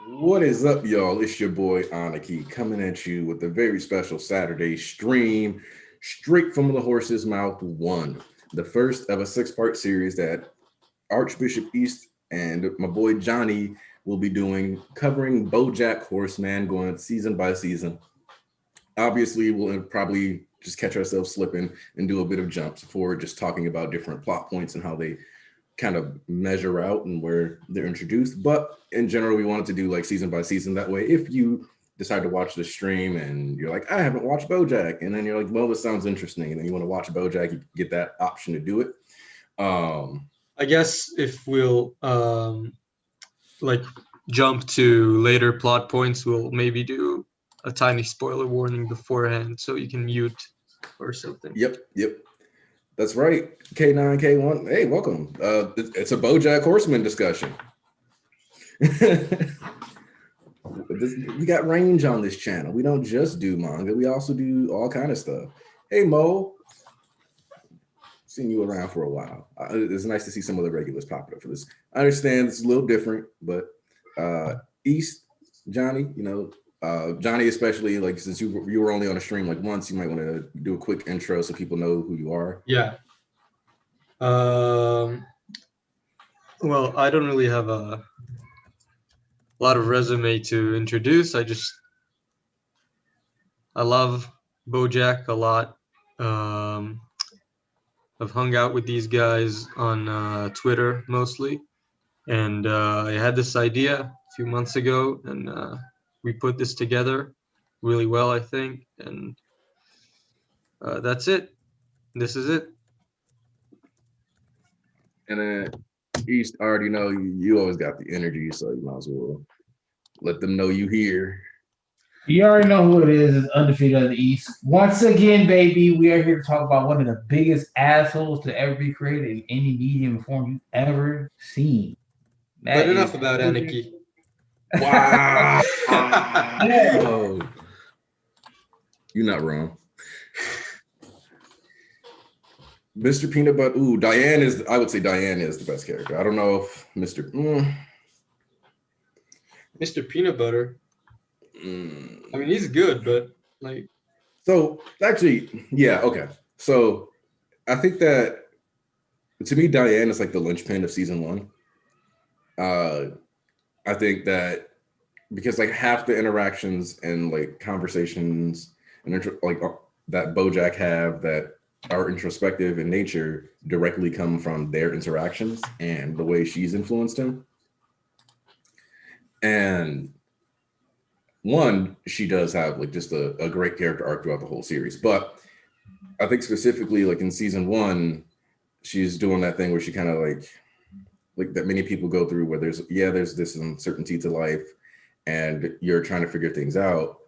What is up, y'all? It's your boy Aniki coming at you with a very special Saturday stream straight from the horse's mouth one, the first of a six-part series that Archbishop East and my boy Johnny will be doing, covering Bojack Horseman, going season by season. Obviously, we'll probably just catch ourselves slipping and do a bit of jumps for just talking about different plot points and how they kind of measure out and where they're introduced. But in general, we wanted to do like season by season. That way, if you decide to watch the stream and you're like, I haven't watched Bojack, and then you're like, well, this sounds interesting, and then you want to watch Bojack, you get that option to do it. I guess if we'll like jump to later plot points, we'll maybe do a tiny spoiler warning beforehand so you can mute or something. Yep. That's right. K9, K1. Hey, welcome. It's a Bojack Horseman discussion. We got range on this channel. We don't just do manga. We also do all kind of stuff. Hey, Mo. Seen you around for a while. It's nice to see some of the regulars popping up for this. I understand it's a little different, but East, Johnny, Johnny, especially, like, since you were only on a stream like once, you might want to do a quick intro so people know who you are. Yeah. Well, I don't really have a lot of resume to introduce. I love Bojack a lot. I've hung out with these guys on Twitter mostly, and I had this idea a few months ago, and we put this together really well, I think, and that's it. This is it. And then East, I already know you always got the energy, so you might as well let them know you here. You already know who it is. It's Undefeated of the East. Once again, baby, we are here to talk about one of the biggest assholes to ever be created in any medium form you've ever seen. But enough about Aniki. Wow. Oh. You're not wrong. Mr. Peanut Butter. Ooh, I would say Diane is the best character. I don't know if Mr. Mr. Peanut Butter. I mean, he's good, but like. So actually, yeah, okay. So I think that to me, Diane is like the linchpin of season one. I think that because like half the interactions and like conversations and that Bojack have that are introspective in nature directly come from their interactions and the way she's influenced him. And one, she does have like just a great character arc throughout the whole series. But I think specifically like in season one, she's doing that thing where she kind of like that many people go through where there's this uncertainty to life and you're trying to figure things out.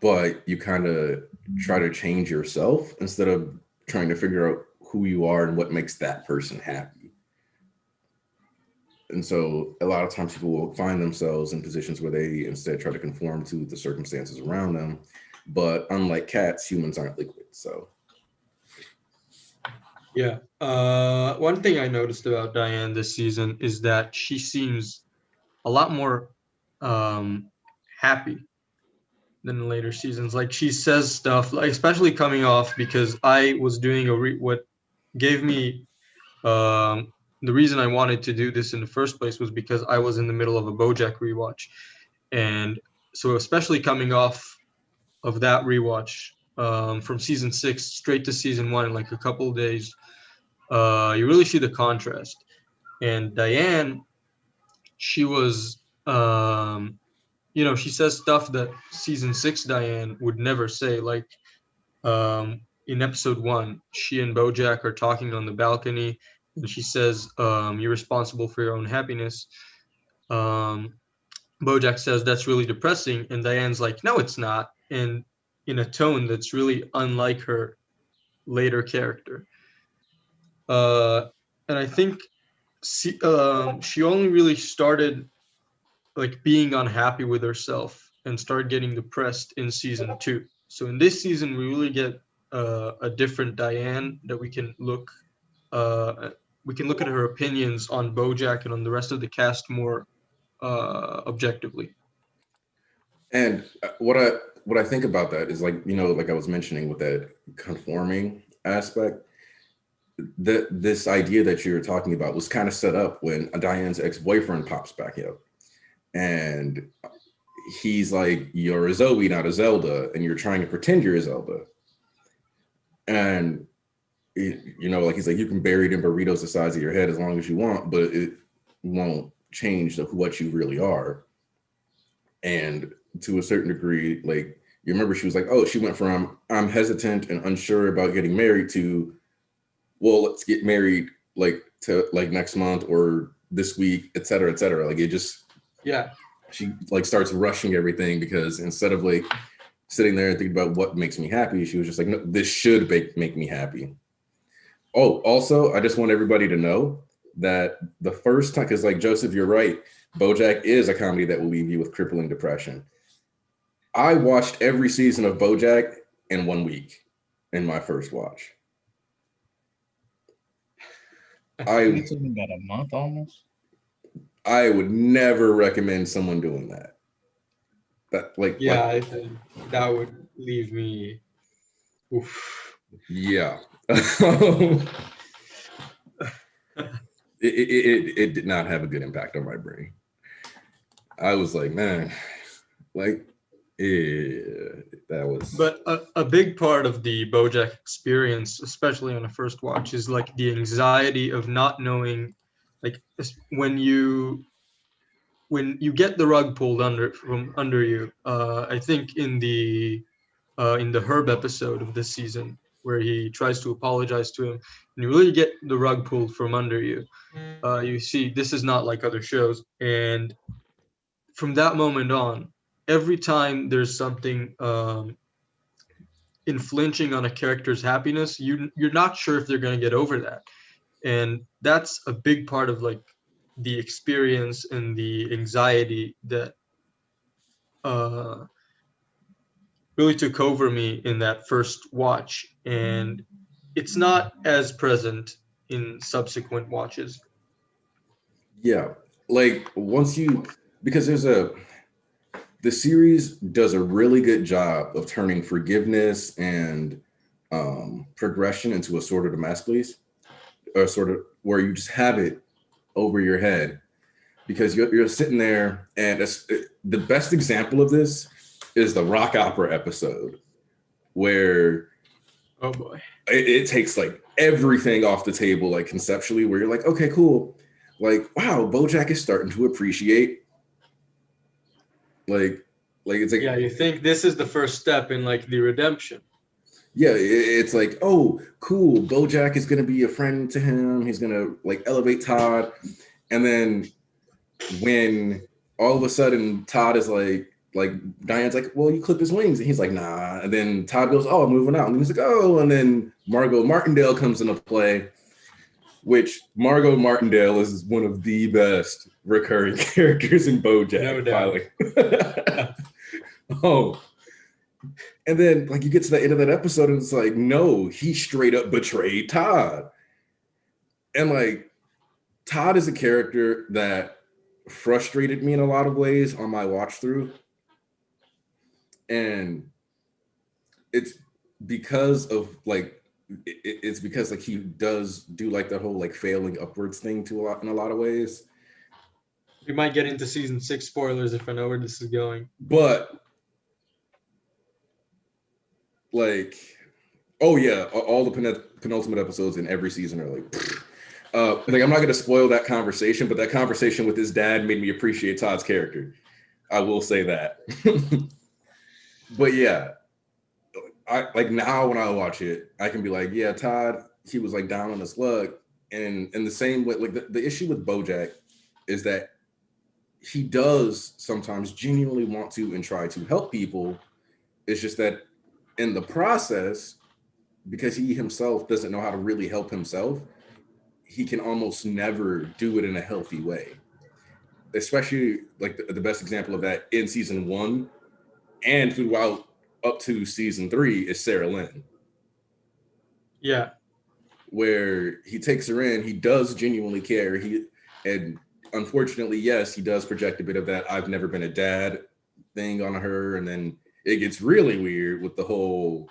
But you kind of try to change yourself instead of trying to figure out who you are and what makes that person happy. And so a lot of times people will find themselves in positions where they instead try to conform to the circumstances around them. But unlike cats, humans aren't liquid. So yeah. One thing I noticed about Diane this season is that she seems a lot more happy than in later seasons. Like she says stuff, like especially coming off, because I was doing what gave me the reason I wanted to do this in the first place was because I was in the middle of a Bojack rewatch, and so especially coming off of that rewatch from season 6 straight to season 1 in like a couple of days, you really see the contrast. And Diane, she was she says stuff that season 6 Diane would never say. Like in episode 1, she and Bojack are talking on the balcony, and she says, "You're responsible for your own happiness." Bojack says, "That's really depressing," and Diane's like, "No, it's not," and in a tone that's really unlike her later character. And I think she only really started like being unhappy with herself and started getting depressed in season 2. So in this season, we really get a different Diane that we can look at her opinions on Bojack and on the rest of the cast more objectively. And what I think about that is, like, like I was mentioning with that conforming aspect, that this idea that you're talking about was kind of set up when Diane's ex-boyfriend pops back up, and he's like, "You're a Zoe, not a Zelda, and you're trying to pretend you're a Zelda." And like, he's like, "You can bury it in burritos the size of your head as long as you want, but it won't change what you really are." And to a certain degree, like, you remember she was like, "Oh," she went from "I'm hesitant and unsure about getting married" to, "Well, let's get married like next month or this week, et cetera, et cetera." Like, it just, Yeah. she like starts rushing everything, because instead of like sitting there and thinking about what makes me happy, she was just like, "No, this should make me happy." Oh, also, I just want everybody to know that the first time, because like Joseph, you're right, Bojack is a comedy that will leave you with crippling depression. I watched every season of Bojack in 1 week in my first watch. It took me about a month almost. I would never recommend someone doing that. I think that would leave me. Oof. Yeah. It did not have a good impact on my brain. I was like, man, like, that was. But a big part of the Bojack experience, especially on a first watch, is like the anxiety of not knowing, like, when you get the rug pulled from under you. I think in the Herb episode of this season, where he tries to apologize to him, and you really get the rug pulled from under you. You see, this is not like other shows, and from that moment on, every time there's something infringing on a character's happiness, you're not sure if they're going to get over that, and that's a big part of like the experience and the anxiety that really took over me in that first watch, and it's not as present in subsequent watches. Yeah, like, because the series does a really good job of turning forgiveness and progression into a sort of Damascus, or sort of where you just have it over your head, because you're sitting there, and the best example of this is the rock opera episode, where Oh boy. it takes like everything off the table, like conceptually, where you're like, okay, cool, like, wow, Bojack is starting to appreciate, like it's like, Yeah, you think this is the first step in like the redemption. yeah, it's like, oh, cool, Bojack is gonna be a friend to him. He's gonna like elevate Todd, and then when all of a sudden Todd is like Diane's like, well, you clip his wings, and he's like, nah, and then Todd goes, oh, I'm moving out, and he's like, oh, and then Margot Martindale comes into play, which Margot Martindale is one of the best recurring characters in Bojack. No doubt. Oh, and then like you get to the end of that episode, and it's like, no, he straight up betrayed Todd. And like, Todd is a character that frustrated me in a lot of ways on my watch through. And it's because of like, it's because like he does do like the whole like failing upwards thing in a lot of ways. We might get into season 6 spoilers if I know where this is going. But like, oh yeah, all the penultimate episodes in every season are like, like, I'm not going to spoil that conversation, but that conversation with his dad made me appreciate Todd's character. I will say that. But yeah, I like, now when I watch it, I can be like, yeah, Todd, he was like down on his luck. And in the same way, like the issue with Bojack is that he does sometimes genuinely want to and try to help people. It's just that in the process, because he himself doesn't know how to really help himself, he can almost never do it in a healthy way. Especially like the best example of that in season 1 and throughout up to season 3 is Sarah Lynn. Yeah. Where he takes her in, he does genuinely care. And unfortunately, yes, he does project a bit of that I've never been a dad thing on her, and then it gets really weird with the whole,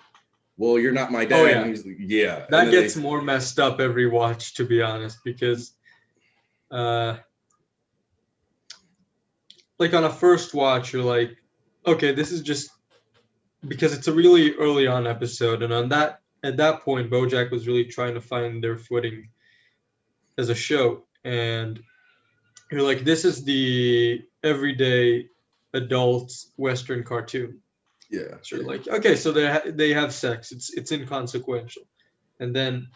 well, you're not my dad. Oh, yeah. And he's like, yeah. And That then gets more messed up every watch, to be honest, because like on a first watch, you're like, okay, this is just because it's a really early on episode, and at that point, BoJack was really trying to find their footing as a show, and you're like, this is the everyday adult Western cartoon. yeah. So you're like, okay, so they have sex. It's inconsequential, and then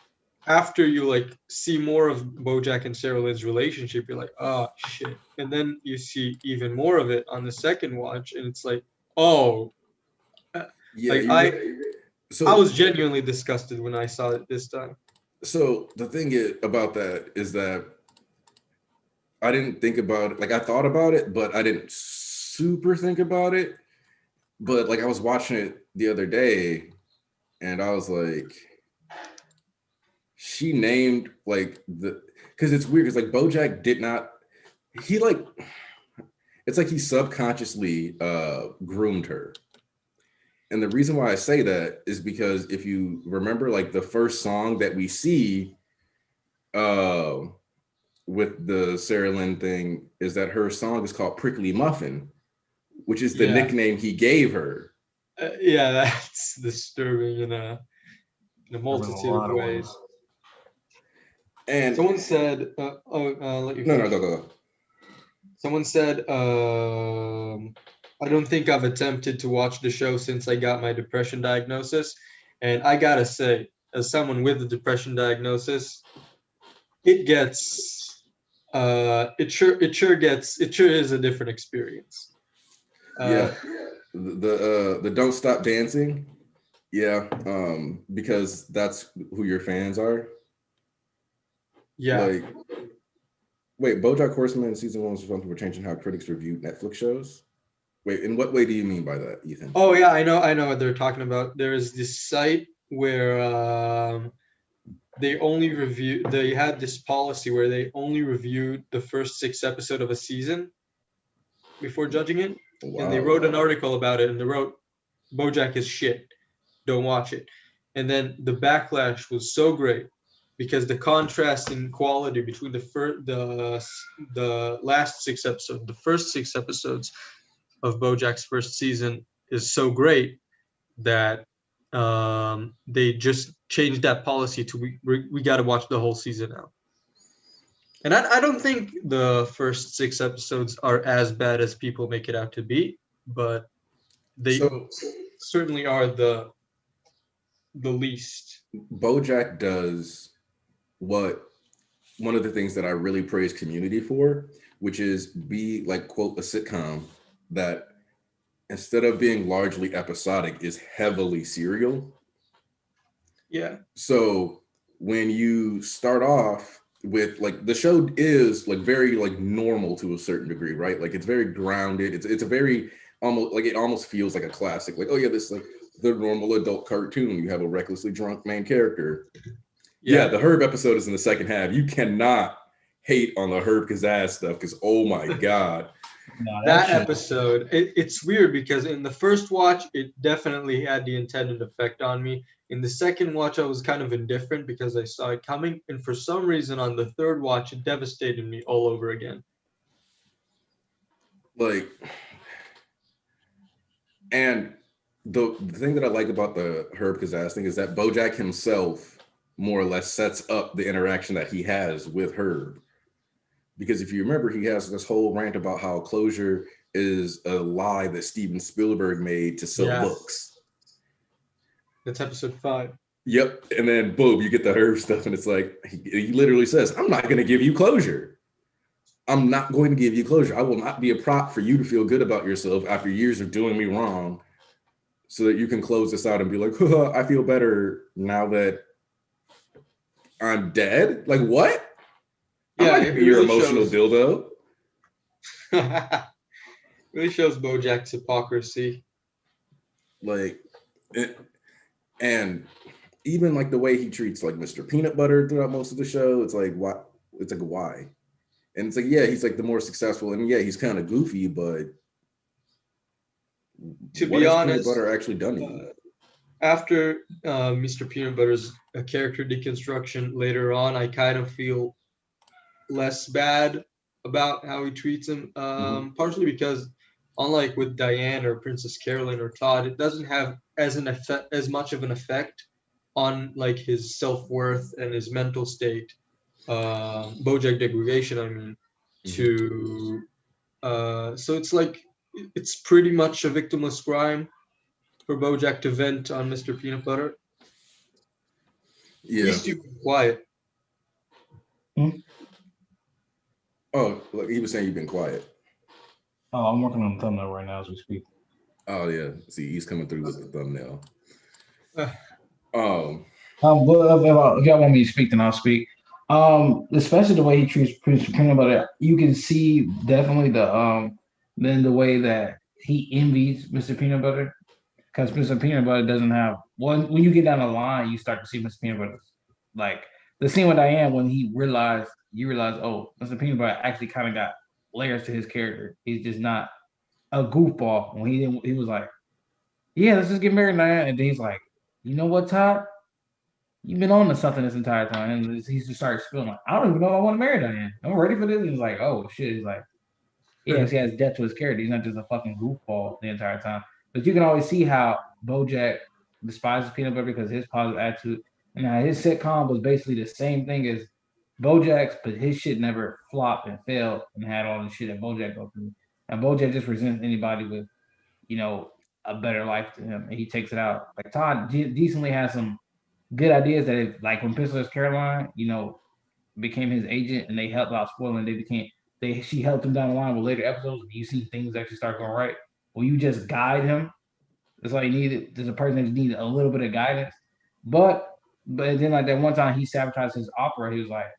after you like see more of BoJack and Sarah Lynn's relationship, you're like, oh shit, and then you see even more of it on the second watch, and it's like, oh, Yeah. like I was genuinely disgusted when I saw it this time. So the thing about that is that I didn't think about it. Like I thought about it, but I didn't super think about it. But like I was watching it the other day, and I was like, she named like because it's weird because like BoJack did not, he like, it's like he subconsciously groomed her. And the reason why I say that is because if you remember like the first song that we see with the Sarah Lynn thing is that her song is called Prickly Muffin, which is the nickname he gave her. Yeah, that's disturbing in a multitude of ways. And someone said, let you no, go. Someone said, I don't think I've attempted to watch the show since I got my depression diagnosis. And I gotta say, as someone with a depression diagnosis, it gets, it sure is a different experience. Yeah, the Don't Stop Dancing. Yeah, because that's who your fans are. Yeah. Like, wait, BoJack Horseman season 1 was responsible for changing how critics review Netflix shows. Wait, in what way do you mean by that, Ethan? Oh yeah, I know what they're talking about. There is this site where they had this policy where they only reviewed the first 6 episodes of a season before judging it. Wow. And they wrote an article about it, and they wrote, BoJack is shit, don't watch it. And then the backlash was so great because the contrast in quality between the last 6 episodes, the first 6 episodes of BoJack's first season is so great that they just changed that policy to we got to watch the whole season now. And I don't think the first 6 episodes are as bad as people make it out to be, but they certainly are the least. BoJack does what one of the things that I really praise Community for, which is be like, quote, a sitcom that instead of being largely episodic is heavily serial. Yeah. So when you start off with like the show is like very like normal to a certain degree, right? Like it's very grounded. It's a very almost like it almost feels like a classic. Like, oh yeah, this is like the normal adult cartoon. You have a recklessly drunk main character. Yeah, the Herb episode is in the second half. You cannot hate on the Herb Kazaz stuff because oh my god. No, that episode, it's weird because in the first watch, it definitely had the intended effect on me. In the second watch, I was kind of indifferent because I saw it coming. And for some reason, on the third watch, it devastated me all over again. Like, and the thing that I like about the Herb Kazaz thing is that BoJack himself more or less sets up the interaction that he has with Herb. Because if you remember, he has this whole rant about how closure is a lie that Steven Spielberg made to sell books. That's episode 5. Yep. And then boom, you get the Herb stuff, and it's like he literally says, I'm not going to give you closure. I'm not going to give you closure. I will not be a prop for you to feel good about yourself after years of doing me wrong so that you can close this out and be like, I feel better now that I'm dead. Like, what? Yeah, it really your emotional dildo. Really shows BoJack's hypocrisy. Like, and even like the way he treats like Mr. Peanut Butter throughout most of the show, it's like, what? It's like, why? And it's like, yeah, he's like the more successful, and yeah, he's kind of goofy, but To what be has Peanut honest, Butter actually done to you? after Mr. Peanut Butter's character deconstruction later on, I kind of feel less bad about how he treats him. Partially because, unlike with Diane or Princess Carolyn or Todd, it doesn't have as much of an effect on like his self worth and his mental state. Bojack degradation, I mean, to so it's like it's pretty much a victimless crime for Bojack to vent on Mr. Peanut Butter. At Yeah. least you be quiet. Oh, like he was saying, you've been quiet. Oh, I'm working on the thumbnail right now as we speak. Oh yeah, see, he's coming through with the thumbnail. But if y'all want me to speak, then I'll speak. Especially the way he treats Prince Peanut Butter, you can see definitely then the way that he envies Mr. Peanut Butter, because Mr. Peanut Butter doesn't have one. When you get down the line, you start to see Mr. Peanut Butter, like the scene with Diane when you realize, oh, Mr. Peanut Butter actually kind of got layers to his character. He's just not a goofball. When he was like, yeah, let's just get married, Diane, and then he's like, you know what, Todd? You've been on to something this entire time. And he just started spilling like, I don't even know if I want to marry Diane. I'm ready for this. And he's like, oh shit. He's like, he actually has depth to his character. He's not just a fucking goofball the entire time. But you can always see how Bojack despises Peanut Butter because his positive attitude. And now his sitcom was basically the same thing as Bojack's, but his shit never flopped and failed and had all the shit that Bojack go through. And Bojack just resents anybody with, you know, a better life to him. And he takes it out. Like Todd decently has some good ideas that if, like when Princess Caroline, became his agent and they helped out spoiling, she helped him down the line with later episodes. And you see things actually start going right. Well, you just guide him. That's all you need. There's a person that just needs a little bit of guidance. But then like that one time he sabotaged his opera, he was like,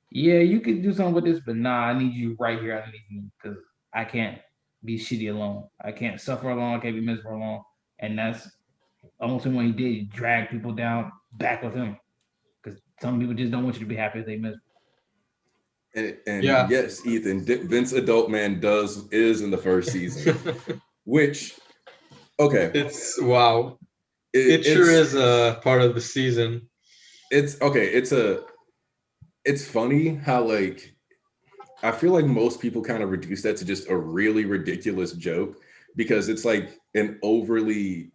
yeah, you could do something with this, but nah, I need you right here underneath me because I can't be shitty alone. I can't suffer alone. I can't be miserable alone. And that's almost when he did drag people down back with him because some people just don't want you to be happy if they miss. And Yeah. yes, Ethan, Vince Adult Man is in the first season, which okay, It's wow. It sure is a part of the season. It's okay. It's funny how like I feel like most people kind of reduce that to just a really ridiculous joke because it's like an overdone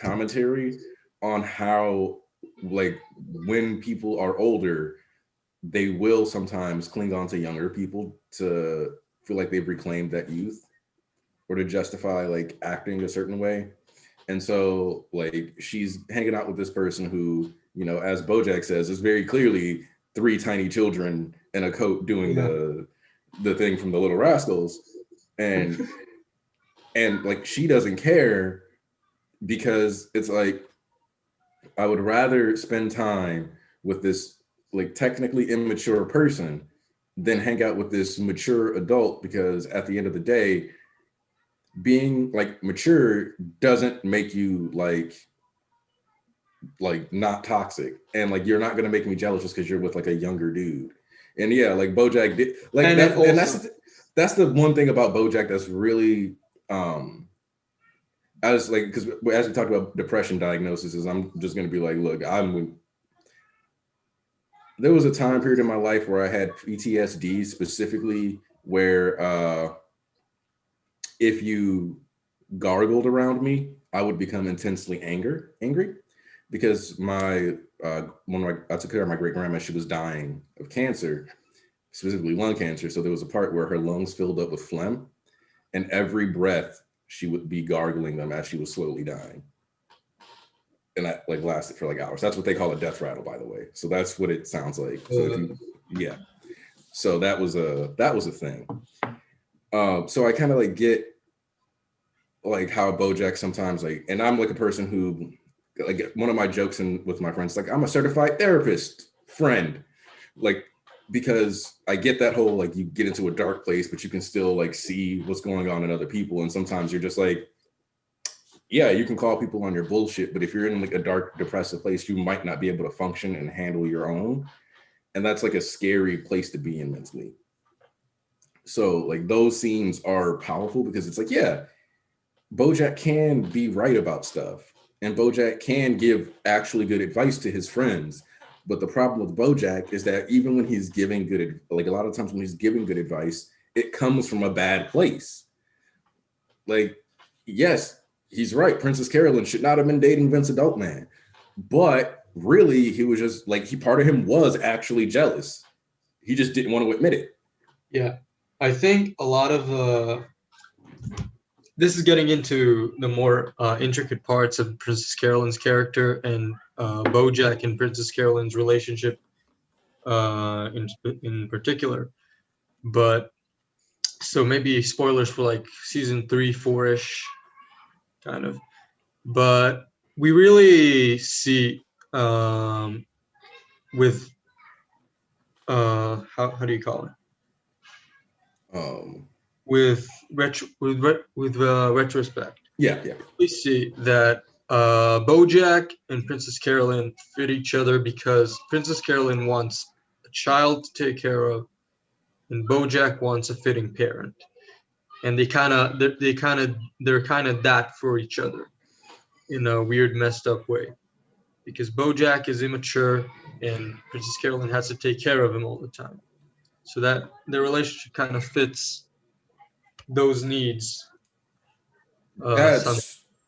commentary on how like when people are older, they will sometimes cling on to younger people to feel like they've reclaimed that youth or to justify like acting a certain way. And so like she's hanging out with this person who, as Bojack says, is very clearly three tiny children in a coat doing the thing from the Little Rascals. And like she doesn't care because it's like I would rather spend time with this like technically immature person than hang out with this mature adult because at the end of the day, being like mature doesn't make you like not toxic, and like you're not gonna make me jealous just because you're with like a younger dude. And yeah, like Bojack did like and that, also, and that's the one thing about Bojack that's really I was like, because as we talked about depression diagnosis, is I'm just gonna be like, look, there was a time period in my life where I had PTSD specifically where if you gargled around me, I would become intensely angry because I took care of my great grandma. She was dying of cancer, specifically lung cancer. So there was a part where her lungs filled up with phlegm, and every breath she would be gargling them as she was slowly dying. And that like lasted for like hours. That's what they call a death rattle, by the way. So that's what it sounds like. So so that was a thing. So I kind of like get like how Bojack sometimes like, and I'm like a person who like one of my jokes with my friends, like I'm a certified therapist friend, like because I get that whole like you get into a dark place, but you can still like see what's going on in other people. And sometimes you're just like, yeah, you can call people on your bullshit, but if you're in like a dark, depressive place, you might not be able to function and handle your own. and that's like a scary place to be in mentally. So like those scenes are powerful because it's like, yeah, Bojack can be right about stuff, and Bojack can give actually good advice to his friends. But the problem with Bojack is that even when he's giving like a lot of times when he's giving good advice, it comes from a bad place. Like, yes, he's right. Princess Carolyn should not have been dating Vince Adult Man, but really, he was just like part of him was actually jealous. He just didn't want to admit it. Yeah, I think a lot of this is getting into the more intricate parts of Princess Carolyn's character and Bojack and Princess Carolyn's relationship in particular. But so maybe spoilers for like season 3, 4-ish, kind of. But we really see with how do you call it? With retrospect. Yeah. We see that Bojack and Princess Carolyn fit each other because Princess Carolyn wants a child to take care of, and Bojack wants a fitting parent, and they're kind of that for each other in a weird, messed up way, because Bojack is immature and Princess Carolyn has to take care of him all the time, so that their relationship kind of fits those needs.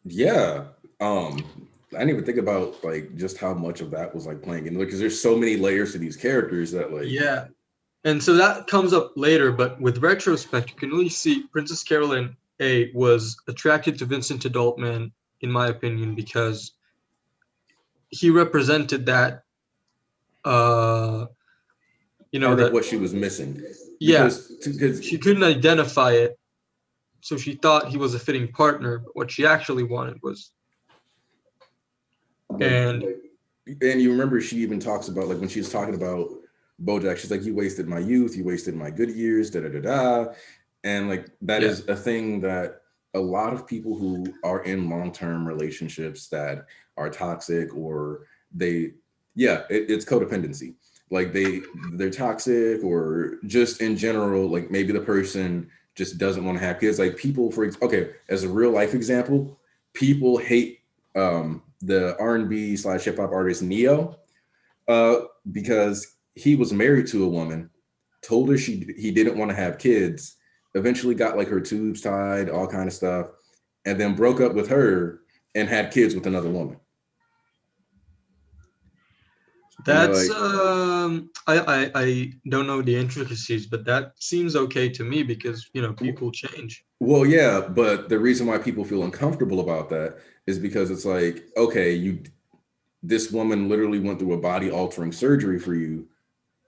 Yeah. I didn't even think about like just how much of that was like playing in, because there's so many layers to these characters that like. Yeah, and so that comes up later, but with retrospect, you can really see Princess Carolyn was attracted to Vincent Adultman, in my opinion, because he represented that, Part of what she was missing. Because she couldn't identify it, so she thought he was a fitting partner. But what she actually wanted was, and you remember she even talks about like when she was talking about Bojack, she's like, "You wasted my youth, you wasted my good years, da da da da," and like that is a thing that a lot of people who are in long-term relationships that are toxic or it's codependency. Like they're toxic, or just in general, like maybe the person just doesn't want to have kids. Like people, as a real life example, people hate the R&B / hip hop artist Neo because he was married to a woman, told her he didn't want to have kids, eventually got like her tubes tied, all kind of stuff, and then broke up with her and had kids with another woman. That's I don't know the intricacies, but that seems okay to me because people change. Well, yeah, but the reason why people feel uncomfortable about that is because it's like, okay, this woman literally went through a body altering surgery for you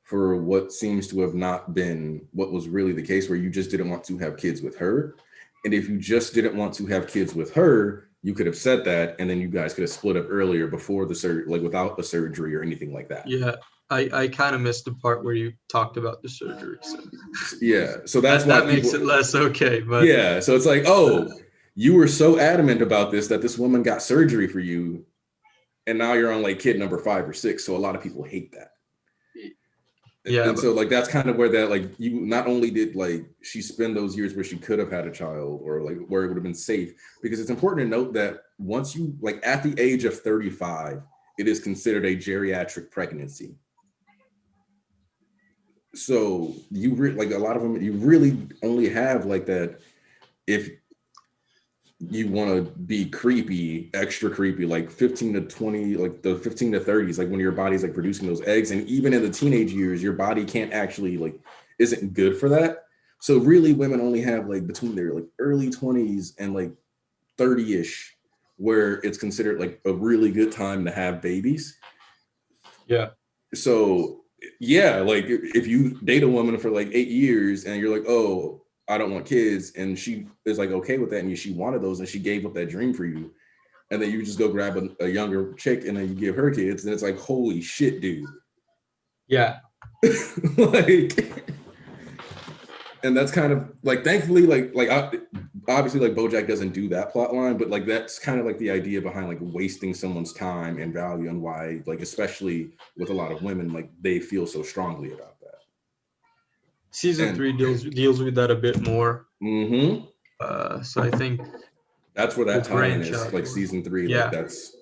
for what seems to have not been what was really the case, where you just didn't want to have kids with her. And if you just didn't want to have kids with her, you could have said that, and then you guys could have split up earlier before the surgery, like without the surgery or anything like that. Yeah, I kind of missed the part where you talked about the surgery. So. Yeah, so that's why that makes it less okay. But yeah, so it's like, oh, you were so adamant about this that this woman got surgery for you, and now you're on like kid number 5 or 6. So a lot of people hate that. Yeah, and so like that's kind of where that like you not only did like she spend those years where she could have had a child or like where it would have been safe, because it's important to note that once you like at the age of 35, it is considered a geriatric pregnancy. So you like a lot of them, you really only have like that if you want to be creepy, extra creepy, like 15 to 20, like the 15 to 30s, like when your body's like producing those eggs. And even in the teenage years, your body can't actually like, isn't good for that. So really women only have like between their like early 20s and like 30-ish, where it's considered like a really good time to have babies. Yeah. So yeah, like if you date a woman for like 8 years and you're like, oh, I don't want kids, and she is like okay with that, and she wanted those, and she gave up that dream for you, and then you just go grab a younger chick and then you give her kids, and it's like, holy shit, dude. Yeah. Like, and that's kind of like, thankfully, like obviously like BoJack doesn't do that plot line, but like that's kind of like the idea behind like wasting someone's time and value, and why like especially with a lot of women, like they feel so strongly about that. Season 3 deals with that a bit more. Mm-hmm. So I think that's where that the tie-in branch is, out like more. season 3. Yeah. Like that's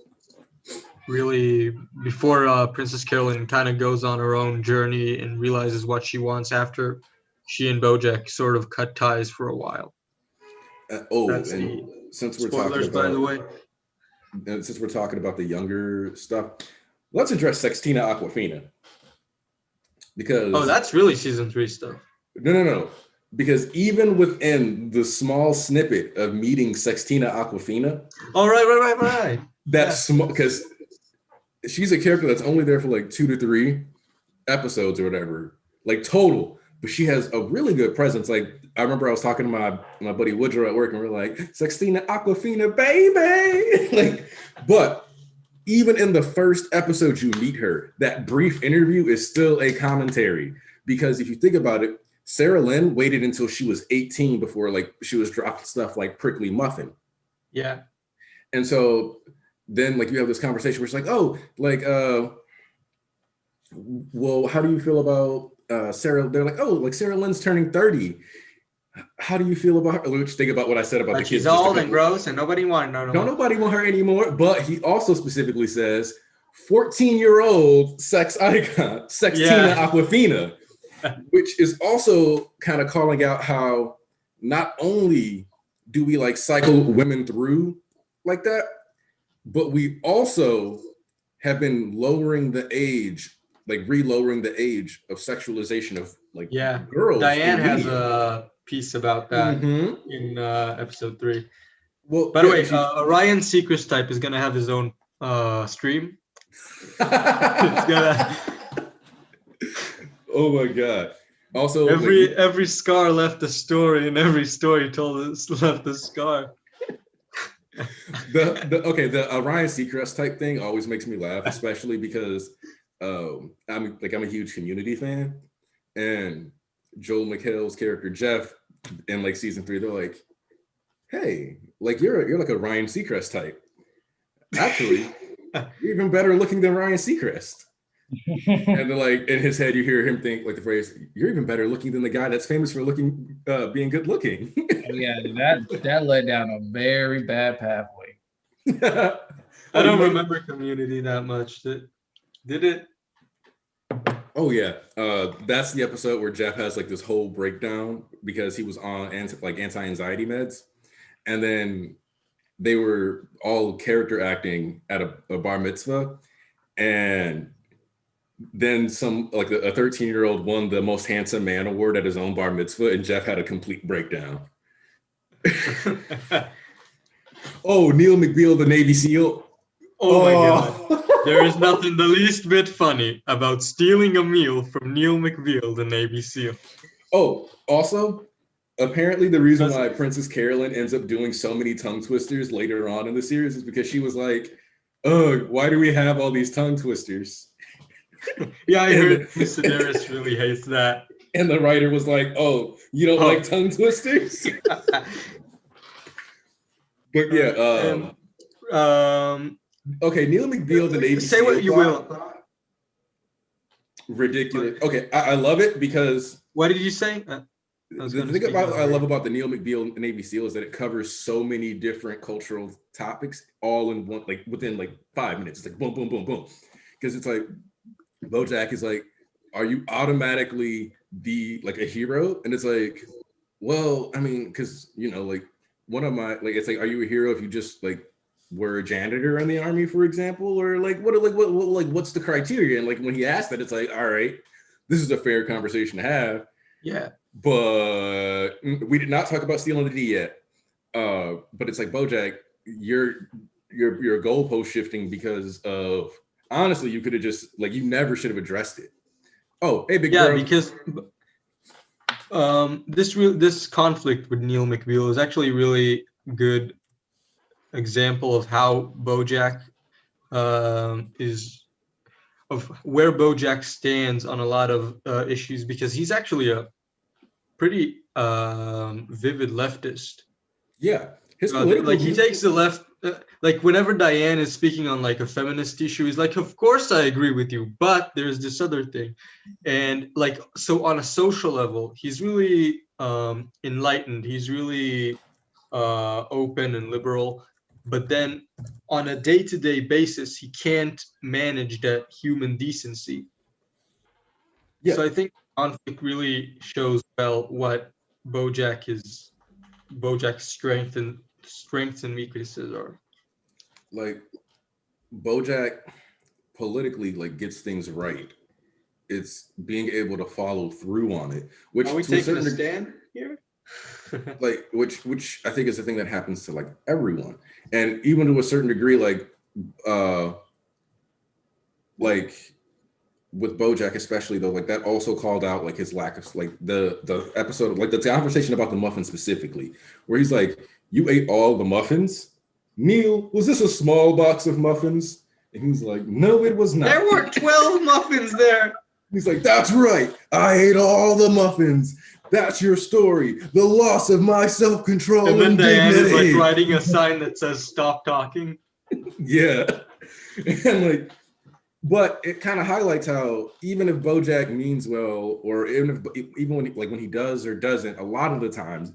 really before Princess Carolyn kind of goes on her own journey and realizes what she wants after she and BoJack sort of cut ties for a while. That's and since we're spoilers, talking about, by the way. and since we're talking about the younger stuff, let's address Sextina Aquafina, because that's really season 3 stuff. No. Because even within the small snippet of meeting Sextina Aquafina, Right. that's small, because she's a character that's only there for like 2 to 3 episodes or whatever, like total. But she has a really good presence. Like I remember I was talking to my buddy Woodrow at work, and we're like, Sextina Aquafina, baby. Like, but even in the first episode you meet her, that brief interview is still a commentary. Because if you think about it, Sarah Lynn waited until she was 18 before like she was dropping stuff like Prickly Muffin. Yeah. And so then like you have this conversation where it's like, oh, like well, how do you feel about Sarah? They're like, oh, like Sarah Lynn's turning 30. How do you feel about her? Which think about what I said about Like the kids. She's old and gross and nobody wants her. Don't nobody want her anymore. But he also specifically says 14-year-old sex icon, Sextina Aquafina, which is also kind of calling out how not only do we like cycle women through like that, but we also have been lowering the age, like re-lowering the age of sexualization of like girls. Diane has a piece about that in episode 3. Well, by the way, Ryan Seacrest type is gonna have his own stream. It's gonna. Oh my god! Also, every scar left a story, and every story told us left a scar. the Ryan Seacrest type thing always makes me laugh, especially because I'm a huge Community fan, and Joel McHale's character Jeff in like season 3, they're like, hey, like you're like a Ryan Seacrest type. Actually, you're even better looking than Ryan Seacrest. And then like in his head you hear him think like the phrase, you're even better looking than the guy that's famous for being good looking. Yeah, that led down a very bad pathway. I don't remember Community that much. Did it? Oh yeah, that's the episode where Jeff has like this whole breakdown because he was on anti-anxiety meds, and then they were all character acting at a bar mitzvah, and then some like a 13-year-old won the most handsome man award at his own bar mitzvah, and Jeff had a complete breakdown. Oh, Neil McBeal, the Navy SEAL. Oh my god. There is nothing the least bit funny about stealing a meal from Neil McBeal, the Navy SEAL. Oh, also, apparently the reason why Princess Carolyn ends up doing so many tongue twisters later on in the series is because she was like, ugh, why do we have all these tongue twisters? Yeah, I heard Sedaris really hates that. And the writer was like, oh, you don't like tongue twisters? But yeah, okay, Neil McBeal, the Navy Say what you will. Ridiculous. Okay, I love it because. What did you say? The thing I love about the Neil McBeal Navy SEAL is that it covers so many different cultural topics all in one, like within like 5 minutes. It's like boom, boom, boom, boom. Because it's like BoJack is like, are you automatically a hero? And it's like, well, I mean, because like one of my it's like, are you a hero if you just like were a janitor in the army, for example, or what's the criteria? And like when he asked that, it's like, all right, this is a fair conversation to have. Yeah. But we did not talk about stealing the D yet. But it's like, BoJack, you're goalpost shifting because of, honestly, you could have just you never should have addressed it. Oh, hey, big bro. Yeah, because this conflict with Neil McBeal is actually really good example of how BoJack of where BoJack stands on a lot of issues, because he's actually a pretty vivid leftist. Yeah, his political like he views. takes the left. Like whenever Diane is speaking on like a feminist issue, he's like, "Of course I agree with you, but there's this other thing," and like so on a social level, he's really enlightened. He's really open and liberal, but then on a day-to-day basis, he can't manage that human decency. Yeah, So I think conflict really shows well what Bojack's strengths and weaknesses are. like Bojack politically like gets things right. It's being able to follow through on it, which Are we to a taking a certain stand here? like which I think is the thing that happens to like everyone, and even to a certain degree, uh like with Bojack especially though, like that also called out like his lack of like the episode, like the conversation about the muffins specifically, where he's like, "You ate all the muffins, Neil? Was this a small box of muffins?" And he's like, "No, it was not." There were 12 muffins there. He's like, "That's right. I ate all the muffins. That's your story. The loss of my self-control And then and Diane is like dignity." writing a sign that says "Stop talking." Yeah. And like, but it kind of highlights how even if Bojack means well, or even when he does or doesn't, a lot of the times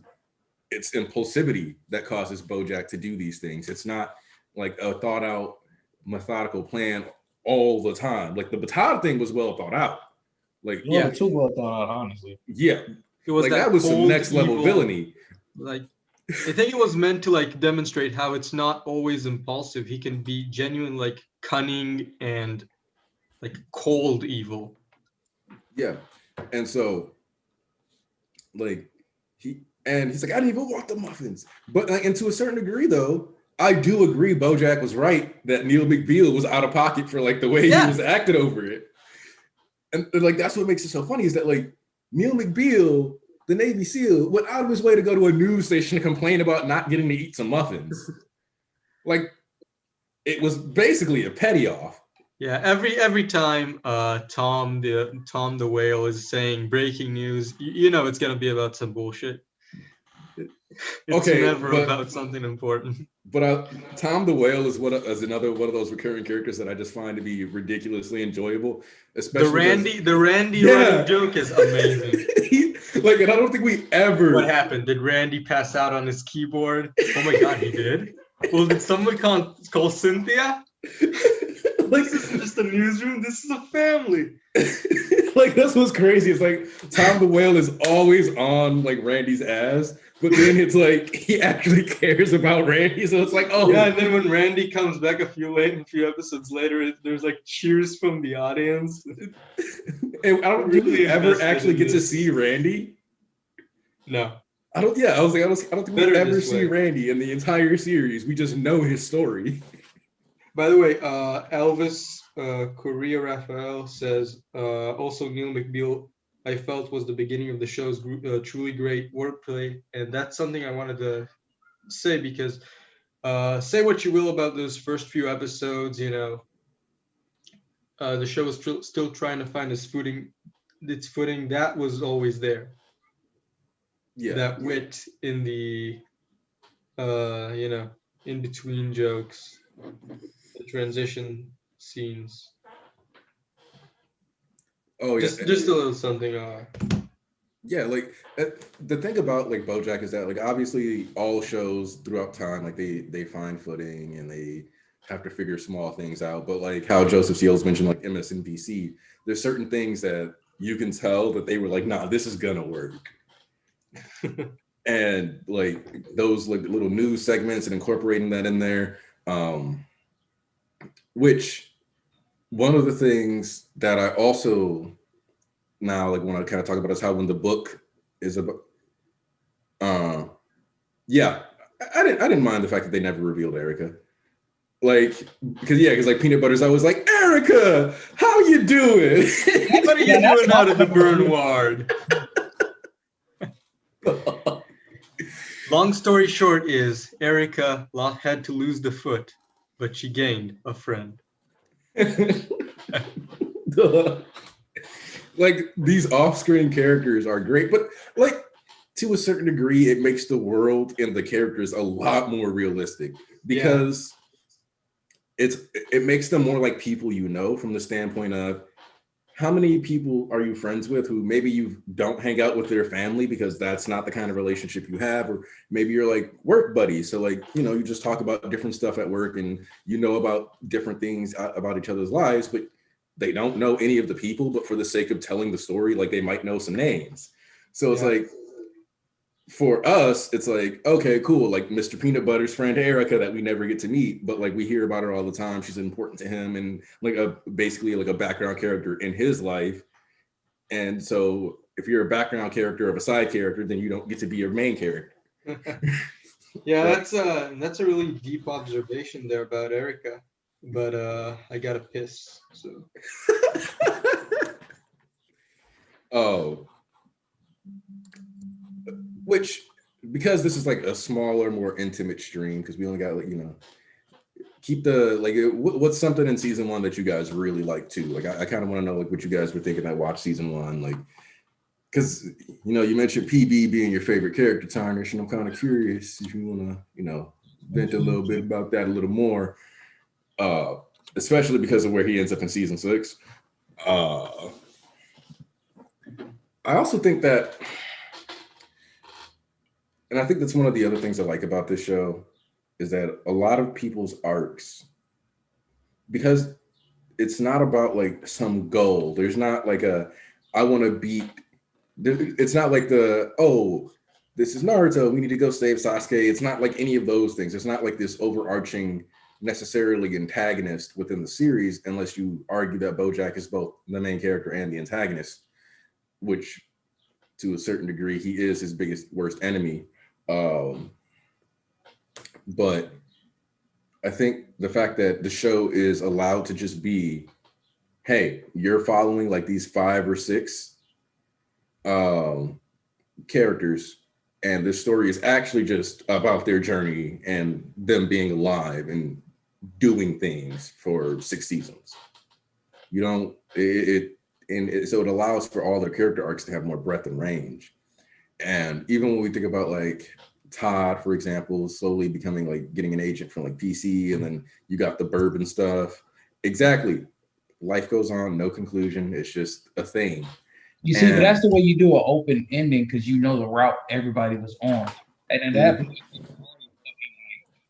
it's impulsivity that causes Bojack to do these things. It's not like a thought out, methodical plan all the time. Like the Baton thing was well thought out. Like, Yeah, too well thought out, honestly. yeah, It was like that was some cold, next level evil, villainy. Like, I think it was meant to like demonstrate how it's not always impulsive. He can be genuine, like cunning and like cold evil. Yeah, and so like he's like, "I didn't even want the muffins," but like, and to a certain degree though, I do agree Bojack was right that Neil McBeal was out of pocket for like the way he was acting over it. And like that's what makes it so funny is that like Neil McBeal, the Navy SEAL, went out of his way to go to a news station to complain about not getting to eat some muffins. Like it was basically a petty off. Yeah, every time Tom the whale is saying breaking news, you know it's gonna be about some bullshit. It's never about something important. But Tom the Whale is another one of those recurring characters that I just find to be ridiculously enjoyable. Especially the Randy running joke is amazing. Like, and I don't think we ever. What happened? Did Randy pass out on his keyboard? Oh my God, he did. Well, did someone call Cynthia? Like, this isn't just a newsroom. This is a family. Like that's what's crazy. It's like Tom the Whale is always on like Randy's ass, but then it's like he actually cares about Randy. So it's like, oh yeah. And then when Randy comes back a few episodes later, there's like cheers from the audience. And I don't think we ever actually get to see Randy. No. I don't think we ever see Randy in the entire series. We just know his story. By the way, Elvis Correa Raphael says, also Neil McBeal, I felt was the beginning of the show's truly great wordplay. And that's something I wanted to say because say what you will about those first few episodes, you know, the show was still trying to find its footing. That was always there. Yeah. That wit in the, you know, in between jokes. The transition scenes. Oh yeah, just a little something. Yeah, like the thing about like BoJack is that like obviously all shows throughout time like they find footing and they have to figure small things out. But like how Joseph Seals mentioned, like MSNBC, there's certain things that you can tell that they were like, nah, this is gonna work. And like those like little news segments and incorporating that in there. Which one of the things that I also now like want to kind of talk about is how when the book is about yeah, I didn't mind the fact that they never revealed Erica. Like because like Peanut Butter's always like, "Erica, how you doing?" What are you doing out of the burn ward? Long story short is Erica had to lose the foot, but she gained a friend. Like these off-screen characters are great, but like to a certain degree, it makes the world and the characters a lot more realistic because it makes them more like people you know, from the standpoint of how many people are you friends with who maybe you don't hang out with their family because that's not the kind of relationship you have, or maybe you're like work buddies. So like, you know, you just talk about different stuff at work and you know about different things about each other's lives, but they don't know any of the people, but for the sake of telling the story, like they might know some names. So it's like, for us, it's like, okay, cool. Like Mr. Peanut Butter's friend Erica that we never get to meet, but like we hear about her all the time. She's important to him and like basically like a background character in his life. And so if you're a background character of a side character, then you don't get to be your main character. That's a really deep observation there about Erica. But I gotta piss. So oh. Which, because this is like a smaller, more intimate stream, because we only got like, you know, keep the like what's something in season 1 that you guys really like too? Like I kind of want to know like what you guys were thinking that watched season 1, like because you know you mentioned PB being your favorite character, Tarnish, and I'm kind of curious if you want to, you know, vent a little bit about that a little more, especially because of where he ends up in season 6. I also think that. And I think that's one of the other things I like about this show is that a lot of people's arcs, because it's not about like some goal. There's not like I want to beat. It's not like this is Naruto. We need to go save Sasuke. It's not like any of those things. It's not like this overarching necessarily antagonist within the series, unless you argue that Bojack is both the main character and the antagonist, which to a certain degree, he is his biggest, worst enemy. But I think the fact that the show is allowed to just be, hey, you're following like these 5 or 6 characters, and this story is actually just about their journey and them being alive and doing things for 6 seasons. You don't so it allows for all their character arcs to have more breadth and range. And even when we think about like Todd, for example, slowly becoming like getting an agent from like PC, and then you got the bourbon stuff. Exactly. Life goes on, no conclusion. It's just a thing. You see, but that's the way you do an open ending, because you know the route everybody was on. And then that.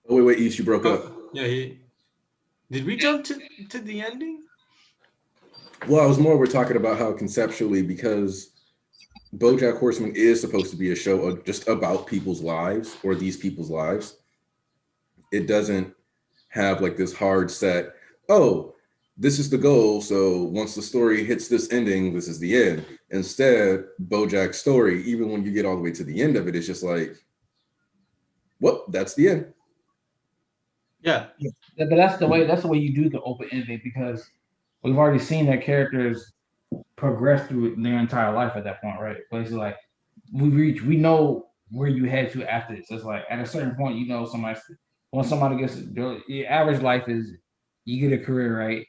Oh, wait, East, you broke up. Yeah, did we jump to the ending? Well, I was we're talking about how conceptually, because Bojack Horseman is supposed to be a show just about people's lives, or these people's lives. It doesn't have like this hard set, oh, this is the goal, so once the story hits this ending, this is the end. Instead, Bojack's story, even when you get all the way to the end of it, it's just like, well, that's the end. Yeah. But that's the way you do the open ending, because we've already seen that characters progress through their entire life at that point, right? But it's like we know where you head to after this. It's like at a certain point, you know, once somebody gets the average life is you get a career, right?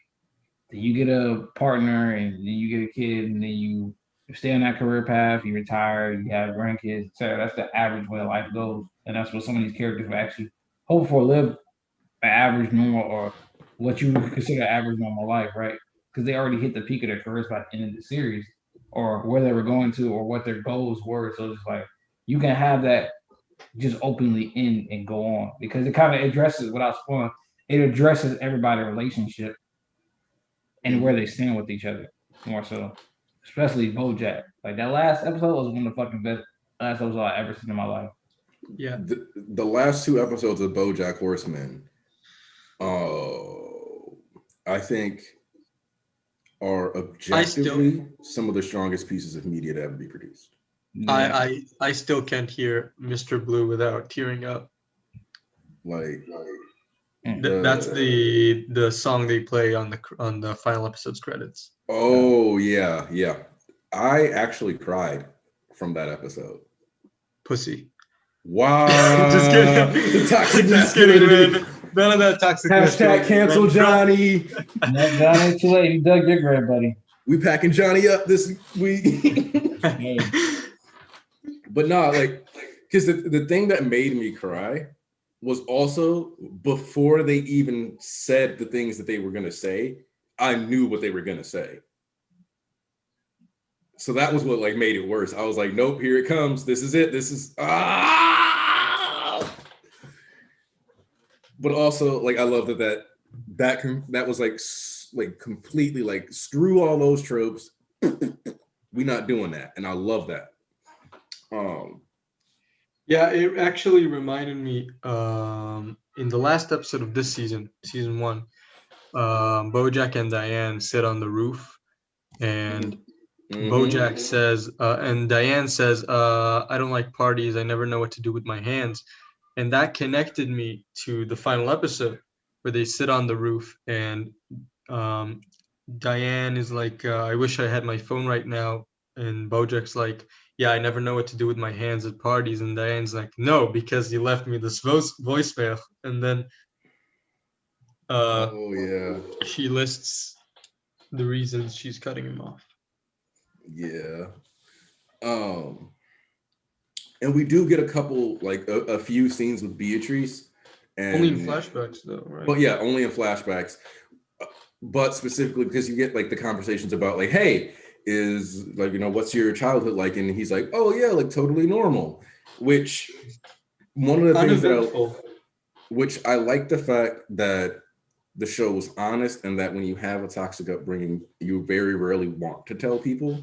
Then you get a partner, and then you get a kid, and then you stay on that career path, you retire, you have grandkids, etc. That's the average way life goes. And that's what some of these characters will actually hope for, live an average normal, or what you would consider average normal life, right? Because they already hit the peak of their careers by the end of the series, or where they were going to, or what their goals were. So it's like you can have that just openly end and go on, because it kind of addresses, without spoiling, it addresses everybody's relationship and where they stand with each other more so, especially Bojack. Like that last episode was one of the fucking best last episodes I ever seen in my life. Yeah. The last 2 episodes of Bojack Horseman, I think are objectively some of the strongest pieces of media to ever be produced. Yeah. I still can't hear Mr. Blue without tearing up. That's the song they play on the final episode's credits. Oh yeah. I actually cried from that episode. Pussy. Wow. Just kidding. The toxic masculinity. None of that toxic masculinity. Cancel Johnny. No, Johnny, too late. You dug your grave, buddy. We packing Johnny up this week. But no, like, because the thing that made me cry was also before they even said the things that they were gonna say, I knew what they were gonna say. So that was what like made it worse. I was like, nope, here it comes. This is it. This is But also, like, I love that was like completely like screw all those tropes. We not doing that, and I love that. Yeah, it actually reminded me in the last episode of this season one, Bojack and Diane sit on the roof, and Bojack says, and Diane says, I don't like parties. I never know what to do with my hands. And that connected me to the final episode where they sit on the roof and um, Diane is like, I wish I had my phone right now. And Bojack's like, yeah, I never know what to do with my hands at parties. And Diane's like, no, because you left me this voicemail. And then Oh yeah, she lists the reasons she's cutting him off. yeah. And we do get a couple, like a few scenes with Beatrice, and Only in flashbacks, though, right? But yeah, only in flashbacks. But specifically because you get like the conversations about like, hey, is like, what's your childhood like? And he's like, oh yeah, like totally normal. Which one of the things which I like the fact that the show was honest, and that when you have a toxic upbringing, you very rarely want to tell people.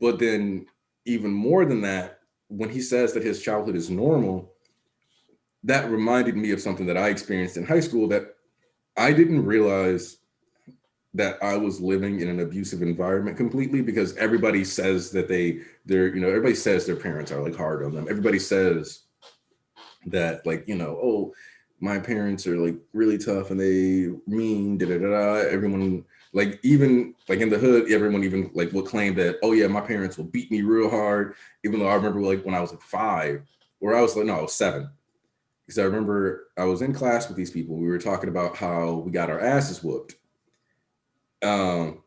But then even more than that, when he says that his childhood is normal, that reminded me of something that I experienced in high school, that I didn't realize that I was living in an abusive environment completely, because everybody says that everybody says their parents are like hard on them. Everybody says that like, oh, my parents are like really tough and they mean da da da da. Everyone, like, even like in the hood, everyone even like will claim that, oh yeah, my parents will beat me real hard. Even though I remember like when I was like 5, or I was 7. Because I remember I was in class with these people. We were talking about how we got our asses whooped. And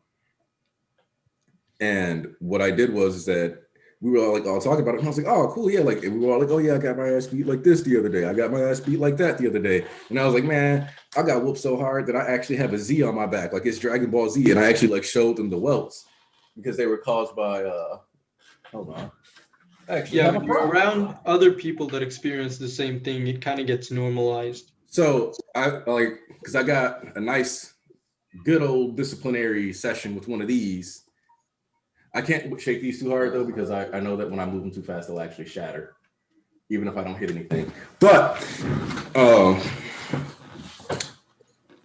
what I did was that we were all talking about it. And I was like, oh, cool. Yeah. Like, and we were all like, oh yeah, I got my ass beat like this the other day. I got my ass beat like that the other day. And I was like, man, I got whooped so hard that I actually have a Z on my back. Like, it's Dragon Ball Z. And I actually like showed them the welts because they were caused by, hold on. Actually, yeah, when you're around other people that experience the same thing, it kind of gets normalized. So because I got a nice, good old disciplinary session with one of these. I can't shake these too hard though, because I know that when I move them too fast, they'll actually shatter, even if I don't hit anything. But,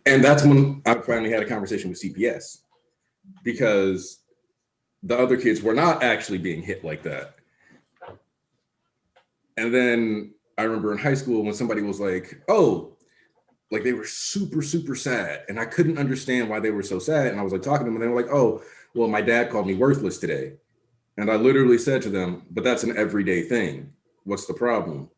and that's when I finally had a conversation with CPS, because the other kids were not actually being hit like that. And then I remember in high school when somebody was like, oh, like they were super, super sad. And I couldn't understand why they were so sad. And I was like talking to them and they were like, oh, well, my dad called me worthless today. And I literally said to them, but that's an everyday thing. What's the problem?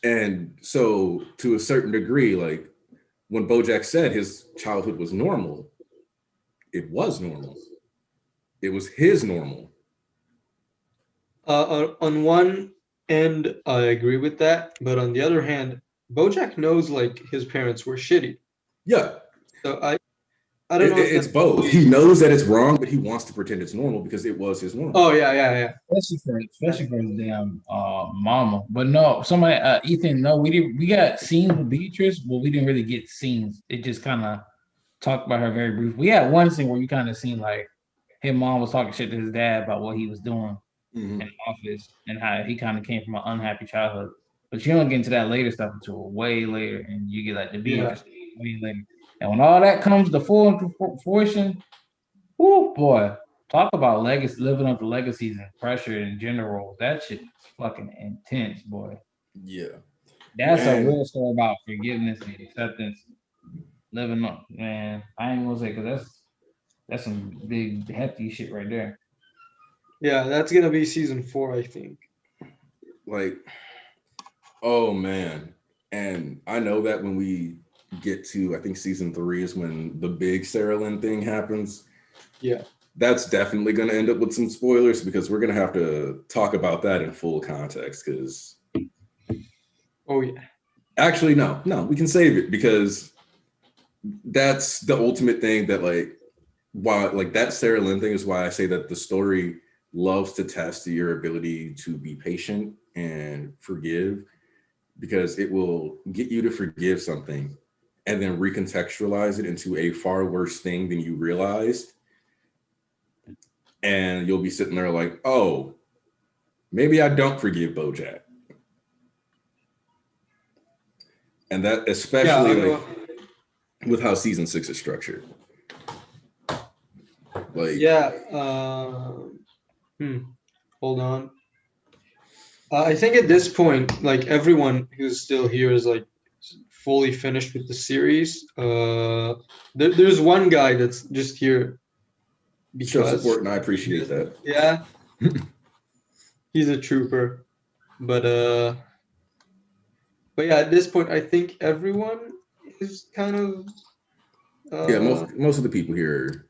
And so to a certain degree, like when Bojack said his childhood was normal, it was normal. It was his normal. On one end, I agree with that. But on the other hand, Bojack knows like his parents were shitty. Yeah. So I don't know. It's both. He knows that it's wrong, but he wants to pretend it's normal because it was his normal. Oh yeah. Especially for his damn mama. But no, Ethan, no, we got scenes with Beatrice, but we didn't really get scenes. It just kind of talked about her very brief. We had one scene where you kind of seen like his mom was talking shit to his dad about what he was doing in the office and how he kind of came from an unhappy childhood. But you don't get into that later stuff until way later, and you get like the Beatrice way later. And when all that comes to full fruition, oh boy, talk about legacy, living up to legacies and pressure in general. That shit is fucking intense, boy. Yeah. That's a real story about forgiveness and acceptance. Living up, man. I ain't gonna say because that's some big hefty shit right there. Yeah, that's gonna be season 4, I think. Like, oh man. And I know that when we get to, I think season 3 is when the big Sarah Lynn thing happens. Yeah. that's definitely going to end up with some spoilers because we're going to have to talk about that in full context. Because Oh yeah. actually, no, we can save it because that's the ultimate thing that like why like that Sarah Lynn thing is why I say that the story loves to test your ability to be patient and forgive because it will get you to forgive something and then recontextualize it into a far worse thing than you realized. And you'll be sitting there like, oh, maybe I don't forgive Bojack. And that Yeah. especially like with how season 6 is structured. Like Yeah. Hold on. I think at this point, like everyone who's still here is like fully finished with the series. There's one guy that's just here show because support and I appreciate that. yeah, he's a trooper. But yeah, at this point, I think everyone is kind of Yeah, most of the people here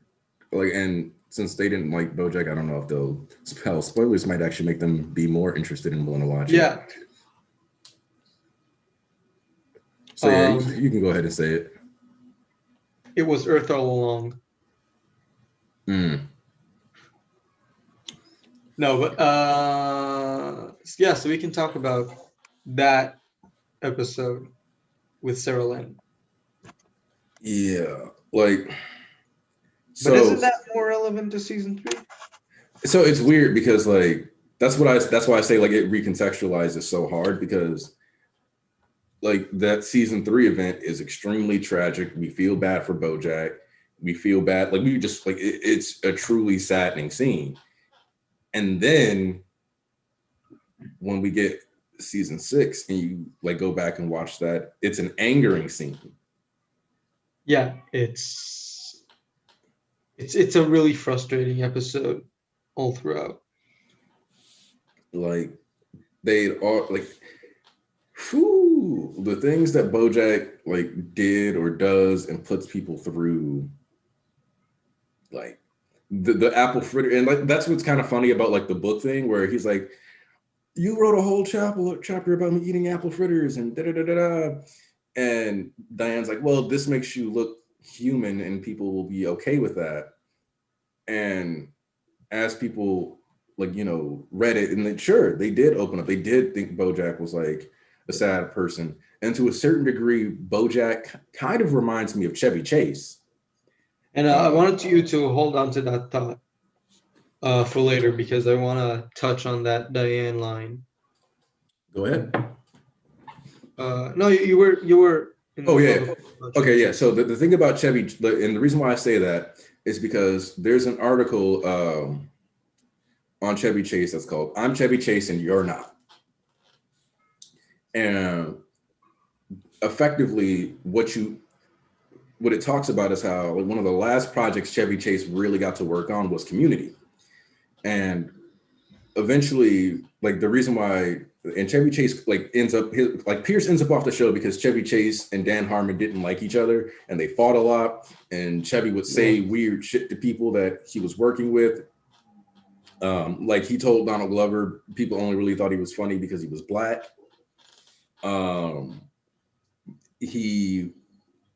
like, and since they didn't like Bojack, I don't know if they'll spell spoilers might actually make them be more interested and willing to watch it. yeah. So yeah, you can go ahead and say it. It was Earth all along. No, but yeah, so we can talk about that episode with Sarah Lynn. Yeah, like But isn't that more relevant to season 3? So it's weird because like that's why I say like it recontextualizes so hard because like that season 3 event is extremely tragic. We feel bad for Bojack. We feel bad like we just like it's a truly saddening scene. And then when we get season 6 and you like go back and watch that, it's an angering scene. Yeah, it's a really frustrating episode all throughout. Like they are like whew, the things that Bojack like did or does and puts people through, like the apple fritter, and like that's what's kind of funny about like the book thing where he's like, you wrote a whole chapter about me eating apple fritters and da da da da da, and Diane's like, well, this makes you look human and people will be okay with that. And as people like read it, and then sure they did open up, they did think Bojack was like a sad person, and to a certain degree Bojack kind of reminds me of Chevy Chase. And I wanted you to hold on to that thought for later because I want to touch on that Diane line. Go ahead. No, you were Oh yeah. Okay, yeah. So the thing about Chevy, and the reason why I say that is because there's an article on Chevy Chase that's called "I'm Chevy Chase and You're Not," and effectively what it talks about is how one of the last projects Chevy Chase really got to work on was Community, and eventually, like the reason why, and Chevy Chase like Pierce ends up off the show because Chevy Chase and Dan Harmon didn't like each other and they fought a lot, and Chevy would say weird shit to people that he was working with. Like he told Donald Glover people only really thought he was funny because he was black.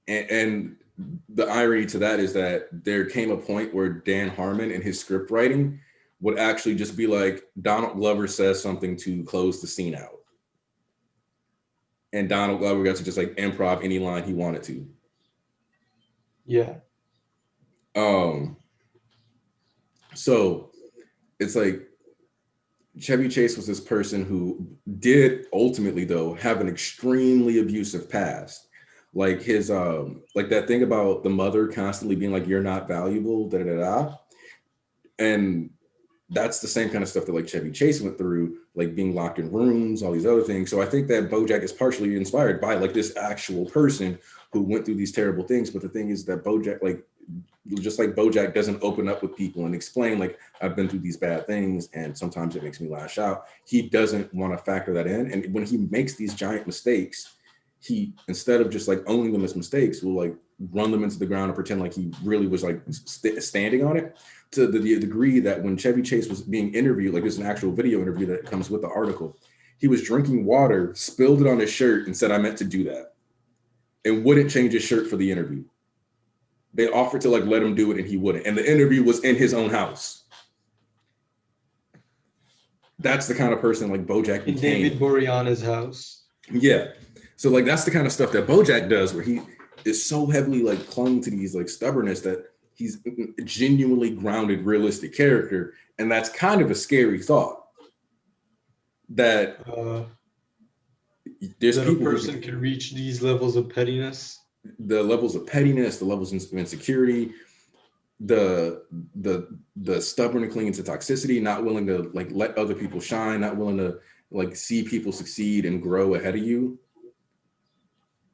And the irony to that is that there came a point where Dan Harmon in his script writing would actually just be like, Donald Glover says something to close the scene out, and Donald Glover got to just like improv any line he wanted to. Yeah. So it's like Chevy Chase was this person who did ultimately though have an extremely abusive past. Like his like that thing about the mother constantly being like, you're not valuable, da da da. And that's the same kind of stuff that like Chevy Chase went through, like being locked in rooms, all these other things. So I think that Bojack is partially inspired by like this actual person who went through these terrible things. But the thing is that Bojack, like just like Bojack doesn't open up with people and explain like, I've been through these bad things and sometimes it makes me lash out. He doesn't want to factor that in. And when he makes these giant mistakes, he, instead of just like owning them as mistakes, will like run them into the ground and pretend like he really was like standing on it, to the degree that when Chevy Chase was being interviewed, like there's an actual video interview that comes with the article, he was drinking water, spilled it on his shirt, and said, "I meant to do that," and wouldn't change his shirt for the interview. They offered to like let him do it, and he wouldn't. And the interview was in his own house. That's the kind of person like Bojack In became. David Boreanaz's house. Yeah. So like that's the kind of stuff that Bojack does, where he is so heavily like clung to these like stubbornness that he's a genuinely grounded, realistic character, and that's kind of a scary thought. That there's that people a person can reach these levels of pettiness. The levels of pettiness, the levels of insecurity, the stubborn and clinging to toxicity, not willing to like let other people shine, not willing to like see people succeed and grow ahead of you.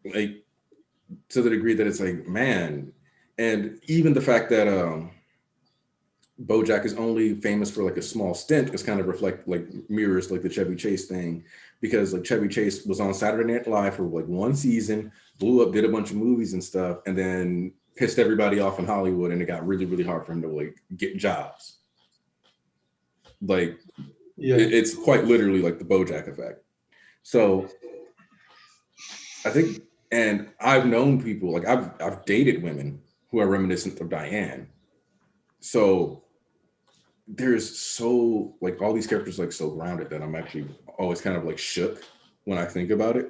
Like to the degree that it's like, man, and even the fact that Bojack is only famous for like a small stint is kind of mirrors like the Chevy Chase thing, because like Chevy Chase was on Saturday Night Live for like one season, blew up, did a bunch of movies and stuff, and then pissed everybody off in Hollywood, and it got really, really hard for him to like get jobs. Like, yeah, it's quite literally like the Bojack effect. So I think, and I've known people, like I've dated women who are reminiscent of Diane. So there's so like all these characters like so grounded that I'm actually always kind of like shook when I think about it.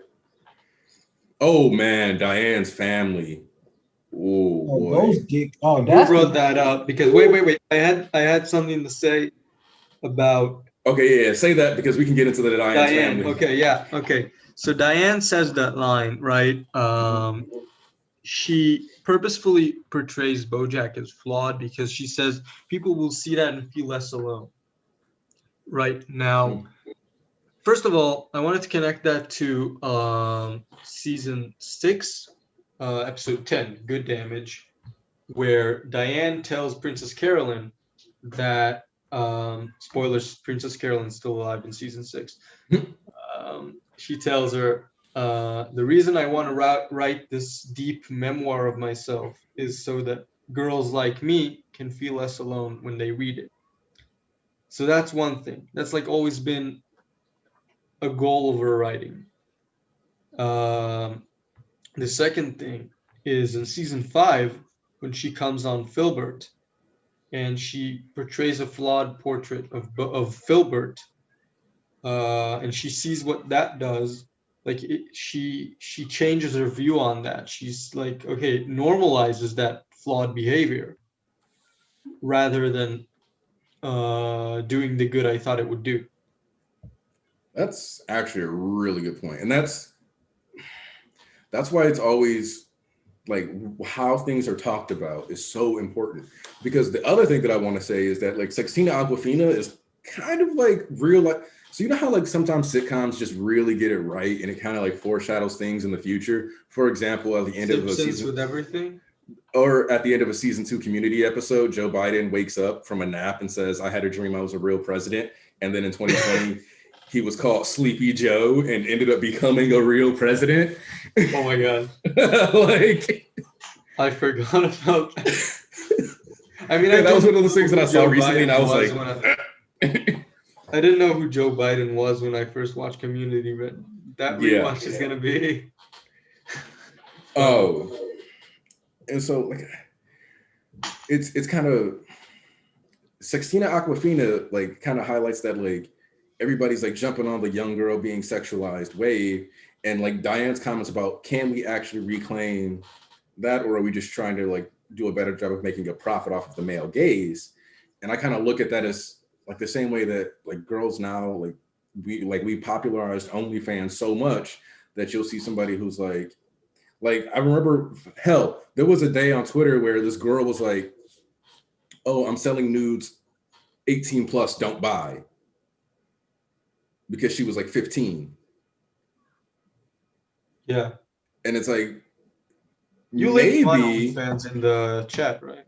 Oh man, Diane's family. Oh boy. Those dick. Oh, that's who brought that up? Because wait. I had something to say about. Okay, yeah, say that because we can get into the Diane's family. Okay, yeah, okay. So Diane says that line, right? She purposefully portrays Bojack as flawed because she says people will see that and feel less alone. Right now, first of all, I wanted to connect that to season 6, episode 10, Good Damage, where Diane tells Princess Carolyn that spoilers, Princess Carolyn's still alive in season 6. She tells her, the reason I want to write this deep memoir of myself is so that girls like me can feel less alone when they read it. So that's one thing. That's like always been a goal of her writing. The second thing is in season 5, when she comes on Filbert and she portrays a flawed portrait of Filbert, and she sees what that does. Like she changes her view on that. She's like, okay, normalizes that flawed behavior rather than doing the good I thought it would do. That's actually a really good point. And that's why it's always like how things are talked about is so important. Because the other thing that I want to say is that like Sextina Aquafina is kind of like real life. So you know how like sometimes sitcoms just really get it right and it kind of like foreshadows things in the future. For example, at the end of a season with everything, or at the end of a season 2 Community episode, Joe Biden wakes up from a nap and says, "I had a dream I was a real president." And then in 2020, he was called Sleepy Joe and ended up becoming a real president. Oh my God! Like I forgot about that. I mean, that was one of those things that I saw recently, and I was like. I didn't know who Joe Biden was when I first watched Community, but that rewatch is gonna be. Oh, and so like, it's kind of Sextina Aquafina like kind of highlights that like everybody's like jumping on the young girl being sexualized wave, and like Diane's comments about can we actually reclaim that, or are we just trying to like do a better job of making a profit off of the male gaze? And I kind of look at that as like the same way that like girls now, like we popularized OnlyFans so much that you'll see somebody who's like I remember, hell, there was a day on Twitter where this girl was like, "Oh, I'm selling nudes, 18 plus, don't buy," because she was like 15. Yeah. And it's like, you maybe OnlyFans in the chat, right?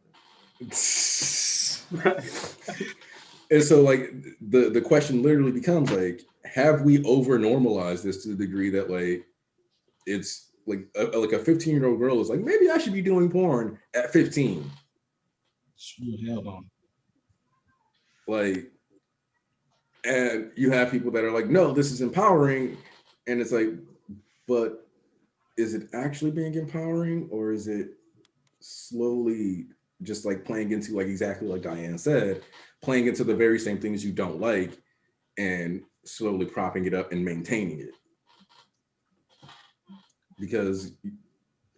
And so like the question literally becomes like, have we over normalized this to the degree that like it's like a 15-year-old girl is like, maybe I should be doing porn at 15. Hell no. Like, and you have people that are like, no, this is empowering. And it's like, but is it actually being empowering, or is it slowly just like playing into, like exactly like Diane said, playing into the very same things you don't like and slowly propping it up and maintaining it? Because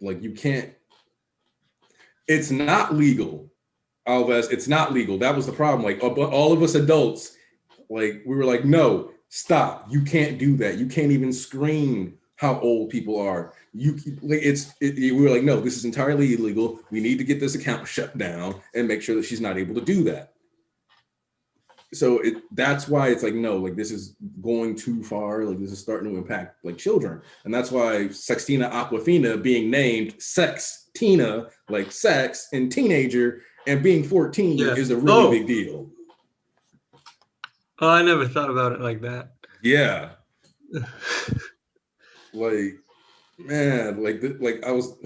like you can't, it's not legal. Alves, it's not legal. That was the problem. Like all of us adults, like we were like, no, stop. You can't do that. You can't even screen how old people are. We were like, no, this is entirely illegal. We need to get this account shut down and make sure that she's not able to do that. So that's why it's like, no, like this is going too far. Like this is starting to impact like children. And that's why Sextina Aquafina being named Sex Tina, like sex and teenager, and being 14 is a really big deal. Oh, I never thought about it like that. Yeah. Like, man, like I was,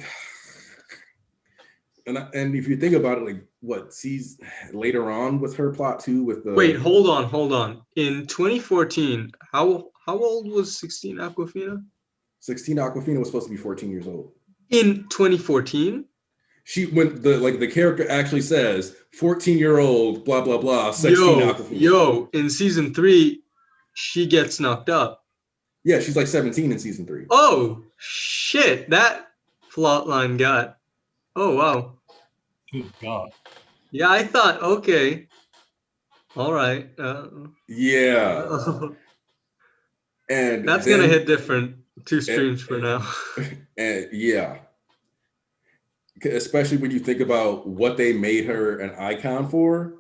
and if you think about it, like what sees later on with her plot too, with the wait, hold on. In 2014, how old was 16 Aquafina? 16 Aquafina was supposed to be 14 years old. In 2014? When the character actually says 14-year-old blah blah blah 16 Aquafina. In season 3, she gets knocked up. Yeah, she's like 17 in season 3. Oh shit, that plot line got. Oh wow. Good God. Yeah, I thought, okay, all right. Yeah. And that's gonna hit different 2 streams for now. And yeah, especially when you think about what they made her an icon for.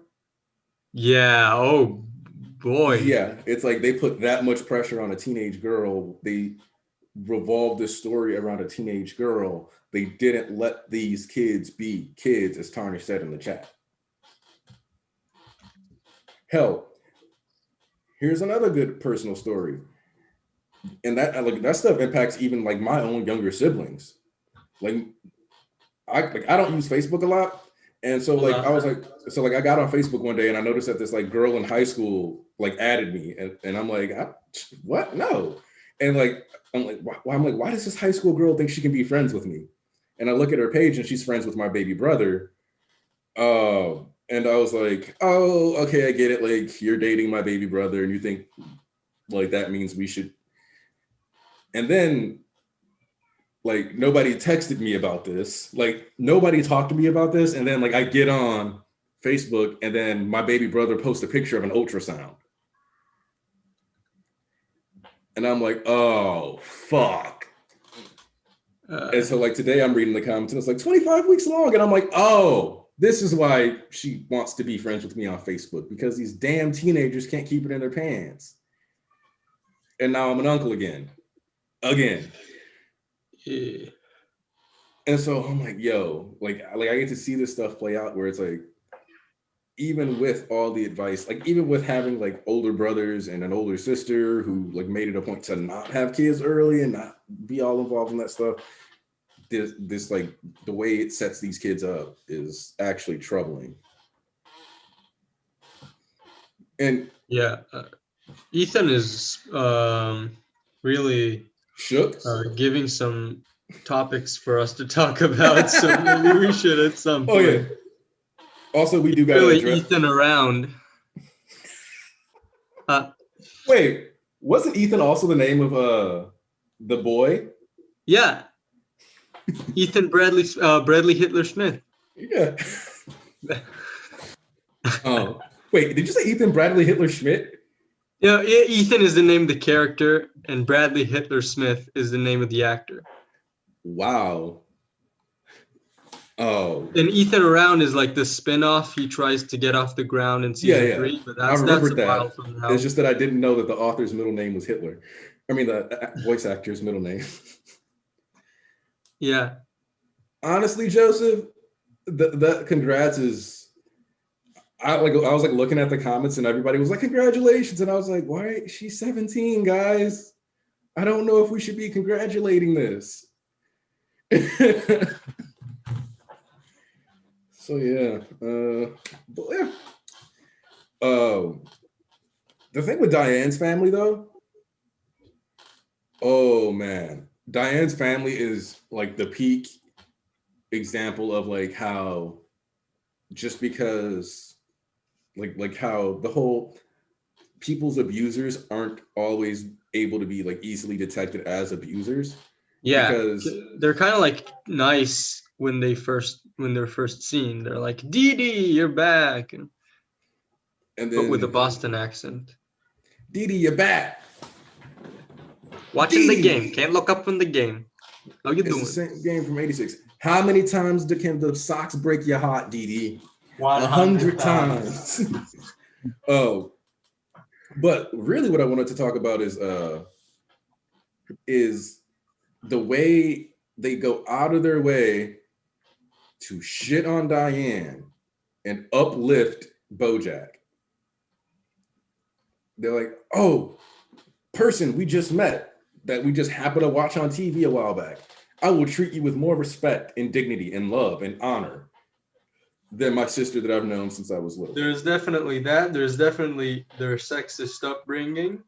Yeah. Oh boy. Yeah, it's like they put that much pressure on a teenage girl. They revolved this story around a teenage girl. They didn't let these kids be kids, as Tarnish said in the chat. Hell, here's another good personal story. And that stuff impacts even like my own younger siblings. Like I don't use Facebook a lot. And so like I was like, so like I got on Facebook one day and I noticed that this like girl in high school like added me, and I'm like, what? No. And like I'm like, why does this high school girl think she can be friends with me? And I look at her page and she's friends with my baby brother. And I was like, oh, okay, I get it. Like you're dating my baby brother and you think like that means we should. And then like nobody texted me about this. Like nobody talked to me about this. And then like I get on Facebook and then my baby brother posts a picture of an ultrasound. And I'm like, oh, fuck. And so like today I'm reading the comments and it's like 25 weeks long. And I'm like, oh, this is why she wants to be friends with me on Facebook, because these damn teenagers can't keep it in their pants. And now I'm an uncle again. Yeah. And so I'm like, yo, like I get to see this stuff play out where it's like, even with all the advice, like even with having like older brothers and an older sister who like made it a point to not have kids early and not be all involved in that stuff, this like the way it sets these kids up is actually troubling. And yeah, Ethan is really shook, giving some topics for us to talk about. So maybe we should at some point. Oh yeah. Also, we do got to address Ethan around. Wait, wasn't Ethan also the name of the boy? Yeah. Ethan Bradley Hitler Smith. Yeah. Oh, wait, did you say Ethan Bradley Hitler Schmidt? Yeah, Ethan is the name of the character, and Bradley Hitler Smith is the name of the actor. Wow. Oh. And Ethan Around is like the spin-off. He tries to get off the ground in season 3, but I remembered that's a while from now. It's just that I didn't know that the author's middle name was Hitler. I mean, the voice actor's middle name. Yeah. Honestly, Joseph, the congrats is. I was like looking at the comments and everybody was like, congratulations. And I was like, why? She's 17, guys. I don't know if we should be congratulating this. So yeah, but yeah. The thing with Diane's family, though, oh man, Diane's family is like the peak example of like how just because like how the whole people's abusers aren't always able to be like easily detected as abusers Yeah, because they're kind of like nice when they're first seen. They're like, Dee Dee, you're back, and but with a then Boston accent. Dee Dee, you're back. Watching the game, can't look up from the game. How you It's doing? the same game from '86. How many times can the socks break your heart, Dee Dee? 100 times. Oh, but really, what I wanted to talk about is the way they go out of their way to shit on Diane and uplift Bojack. They're like, oh, person we just met that we just happened to watch on TV a while back. I will treat you with more respect and dignity and love and honor than my sister that I've known since I was little. There's definitely that. There's definitely their sexist upbringing.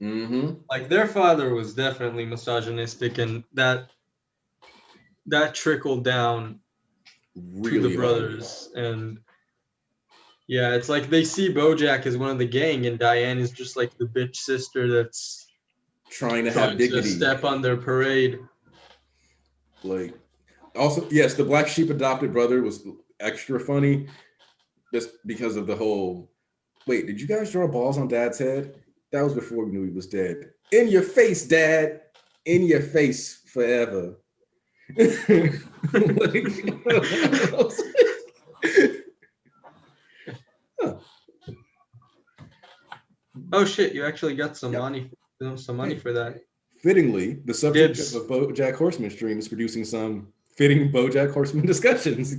Mm-hmm. Like their father was definitely misogynistic, and that trickled down Really to the brothers. And yeah, it's like they see Bojack as one of the gang, and Diane is just like the bitch sister that's trying to have trying to dignity. step on their parade. Like, also, yes, the black sheep adopted brother was extra funny just because of the whole, wait, did you guys draw balls on Dad's head? That was before we knew he was dead. In your face, Dad. In your face forever. Oh shit! You actually got some Yep. money, for that. Fittingly, the subject Dibs. of a Bojack Horseman stream is producing some fitting Bojack Horseman discussions.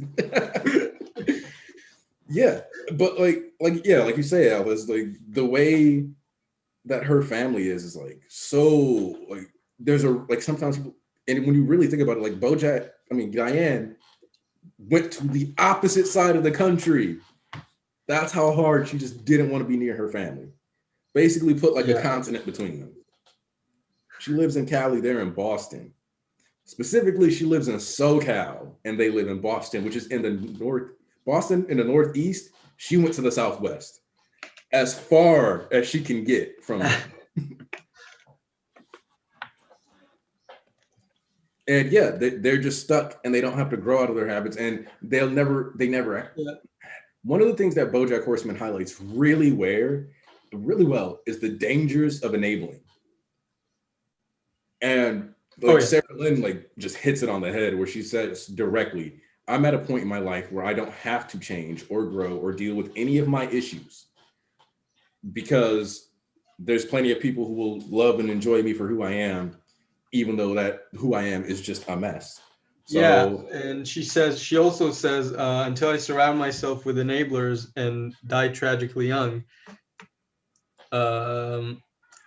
Yeah, but like you say, Alice, like the way that her family is like so like there's a like sometimes people, and when you really think about it, like Diane went to the opposite side of the country. That's how hard she just didn't want to be near her family. Basically put like a continent between them. She lives in Cali, they're in Boston. Specifically, she lives in SoCal and they live in Boston, which is in the north. Boston in the Northeast, she went to the Southwest. As far as she can get from there. And yeah, they're just stuck and they don't have to grow out of their habits and they never. Yeah. One of the things that Bojack Horseman highlights really well is the dangers of enabling. And Sarah Lynn like just hits it on the head where she says directly, I'm at a point in my life where I don't have to change or grow or deal with any of my issues because there's plenty of people who will love and enjoy me for who I am, even though that who I am is just a mess. So, yeah, and she also says, until I surround myself with enablers and die tragically young.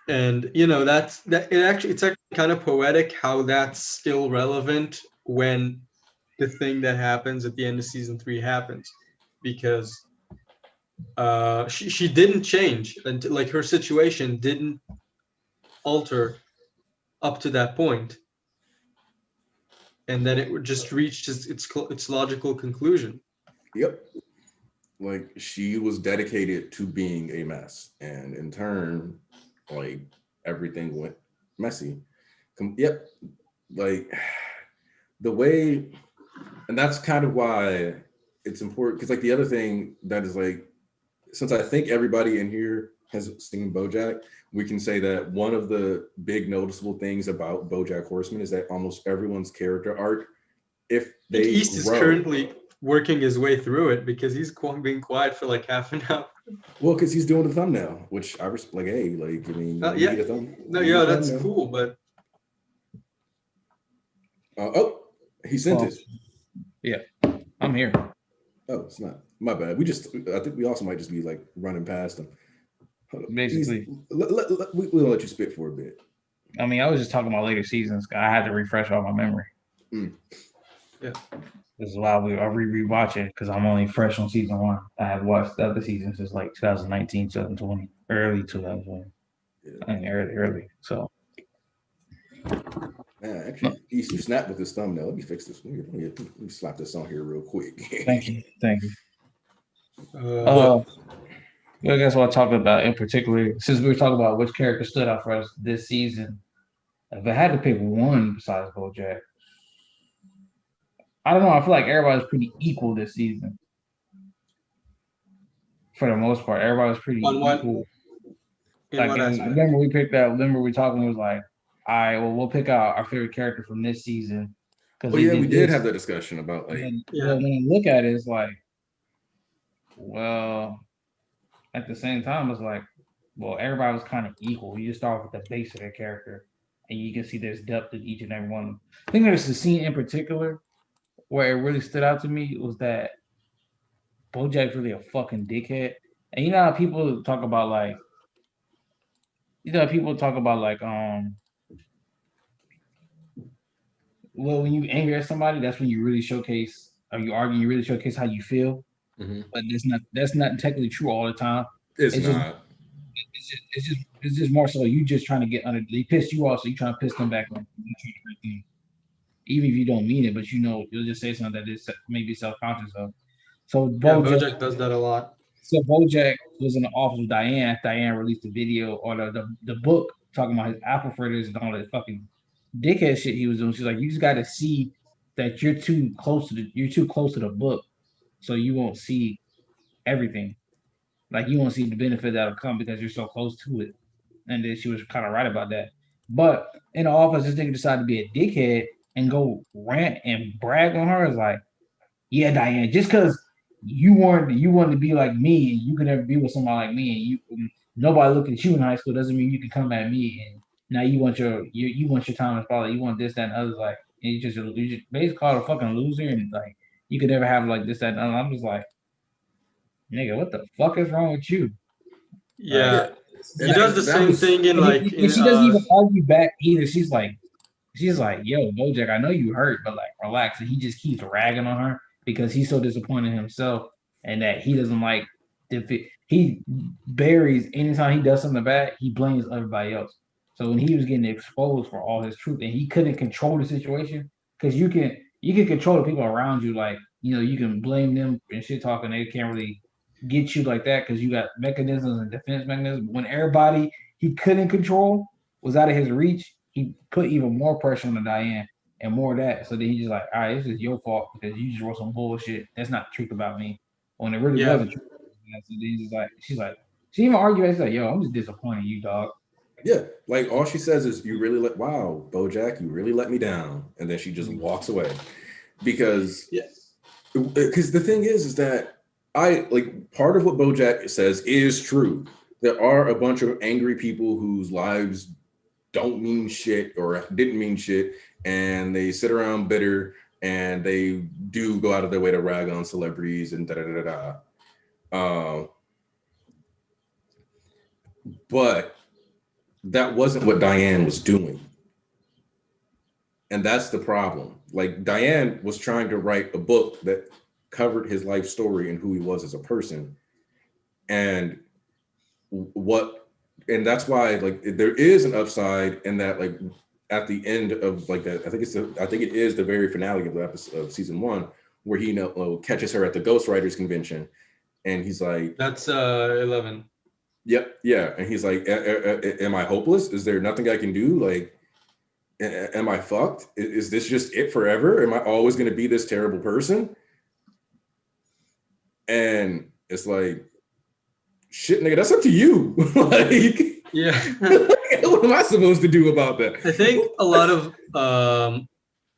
And you know it's actually kind of poetic how that's still relevant when the thing that happens at the end of season 3 happens, because she didn't change until like her situation didn't alter up to that point, and then it just reached its logical conclusion. Yep. Like she was dedicated to being a mess, and in turn, like everything went messy. Yep. Like the way, and that's kind of why it's important because like the other thing that is like, since I think everybody in here has seen Bojack, we can say that one of the big noticeable things about Bojack Horseman is that almost everyone's character arc, if they East is currently working his way through it because he's being quiet for like half an hour. Well, because he's doing the thumbnail, which I was like, hey, like, I mean, yeah, that's cool, but he sent it. Yeah, I'm here. Oh, it's not my bad. I think we also might just be like running past him. Basically, we'll let you spit for a bit. I mean, I was just talking about later seasons. I had to refresh all my memory. Yeah. This is why I rewatch it because I'm only fresh on season one. I have watched the other seasons since like 2019, 2020, early 2020. Yeah. I mean, early. So, Man, actually, East, you snapped with this thumbnail. Let me fix this. Let me slap this on here real quick. thank you. Uh, I guess what I talked about in particular, since we were talking about which character stood out for us this season, if I had to pick one besides Bojack, I don't know. I feel like everybody's pretty equal this season. For the most part, everybody's pretty on what? equal. In Like, what aspect? remember we picked out. Remember we talking was like, all right, well, we'll pick out our favorite character from this season because Oh they yeah, we did did this. have that discussion about like. Yeah. When I look at it, it's like, well, at the same time, it's like, well, everybody was kind of equal. You just start with the base of their character, and you can see there's depth in each and every one. I think there's a scene in particular where it really stood out to me was that Bojack's really a fucking dickhead. And you know how people talk about like, well, when you angry at somebody, that's when you really showcase, or you argue, you really showcase how you feel. Mhm. But that's not technically true all the time. It's It's just not. it's just more so you just trying to get under. They pissed you off, so you trying to piss them back on. You trying to hurt them, even if you don't mean it, but you know you'll just say something that is maybe self conscious of. So Yeah, Bojack, Bojack does that a lot. so Bojack was in the office with Diane. Diane released a video or the book talking about his apple fritters and all that fucking dickhead shit he was doing. She's like, you just got to see that you're too close to the book, so you won't see everything. Like you won't see the benefit that'll come because you're so close to it. And then she was kind of right about that. But in the office, this nigga decided to be a dickhead and go rant and brag on her. Is like, yeah, Diane, just because you wanted to be like me and you could never be with somebody like me and nobody looked at you in high school doesn't mean you can come at me and now you want you want your time as father, you want this, that, and others like and you just basically called a fucking loser and like you could never have like this, that, and other. I'm just like, nigga, what the fuck is wrong with you? Like, Yeah, Yeah, and he does the that same was thing in like and in she doesn't even argue back either. She's like, yo, Bojack, I know you hurt, but like, relax. And he just keeps ragging on her because he's so disappointed in himself and that he doesn't like defeat. He buries anytime he does something bad, he blames everybody else. So when he was getting exposed for all his truth and he couldn't control the situation, because you can control the people around you, like you can blame them and shit talking, they can't really get you like that because you got mechanisms and defense mechanisms. When everybody he couldn't control was out of his reach, he put even more pressure on the Diane and more of that. So then he just like, all right, this is your fault because you just wrote some bullshit. That's not the truth about me. When it really yeah. wasn't true. So then he's just like, she even argued. She's like, yo, I'm just disappointed in you, dog. yeah. Like all she says is, "You really wow, Bojack, you really let me down," and then she just walks away because Yeah. the thing is that I like part of what Bojack says is true. There are a bunch of angry people whose lives don't mean shit or didn't mean shit, and they sit around bitter and they do go out of their way to rag on celebrities and da da da da. But that wasn't what Diane was doing. And that's the problem. Like Diane was trying to write a book that covered his life story and who he was as a person. And what and that's why like there is an upside in that like at the end of like that I think it is the very finale of the episode of season one where he catches her at the Ghostwriters convention and he's like, That's 11. yep, yeah, and he's like, am I hopeless? Is there nothing I can do? Like, am I fucked? Is this just it forever? Am I always going to be this terrible person? And it's like, shit, nigga, that's up to you. Like, Yeah. what am I supposed to do about that? I think a lot of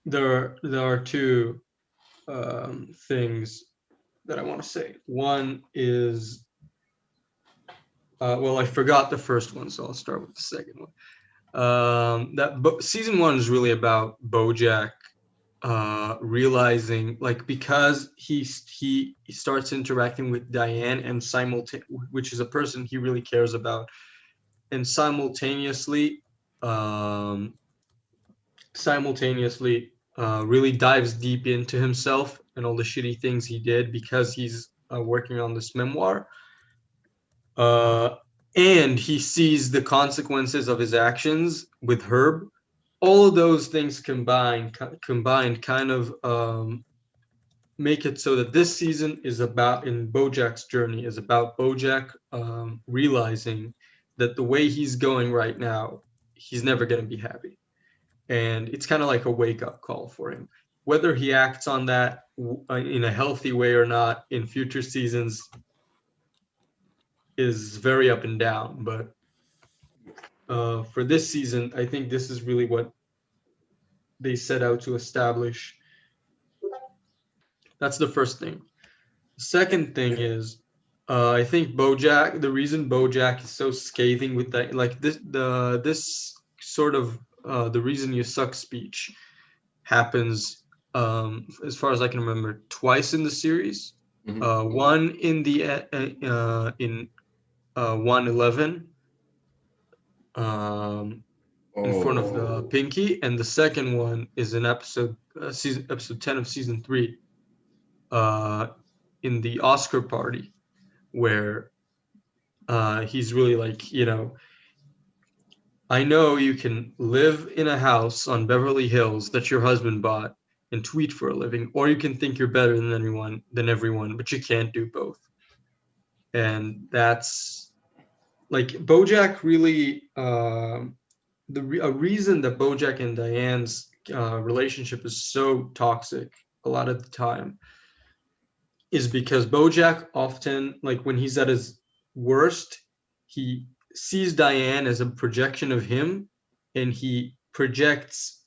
there are two things that I want to say. One is well, I forgot the first one, so I'll start with the second one. Season one is really about Bojack realizing, like, because he starts interacting with Diane and which is a person he really cares about, and simultaneously really dives deep into himself and all the shitty things he did because he's working on this memoir. And he sees the consequences of his actions with Herb. All of those things combined kind of make it so that this season is about, in Bojack's journey, is about Bojack realizing that the way he's going right now, he's never going to be happy. And it's kind of like a wake-up call for him. Whether he acts on that in a healthy way or not in future seasons is very up and down. But for this season, I think this is really what they set out to establish. That's the first thing. The second thing is, I think Bojack. The reason Bojack is so scathing with that, like this sort of the reason you suck speech happens, as far as I can remember, twice in the series. One in the in 111. In front of the Pinky, and the second one is in episode 10 of season 3, in the Oscar party, where he's really like, I know you can live in a house on Beverly Hills that your husband bought and tweet for a living, or you can think you're better than everyone, but you can't do both. And that's like Bojack really. A reason that Bojack and Diane's relationship is so toxic a lot of the time is because Bojack often, like when he's at his worst, he sees Diane as a projection of him, and he projects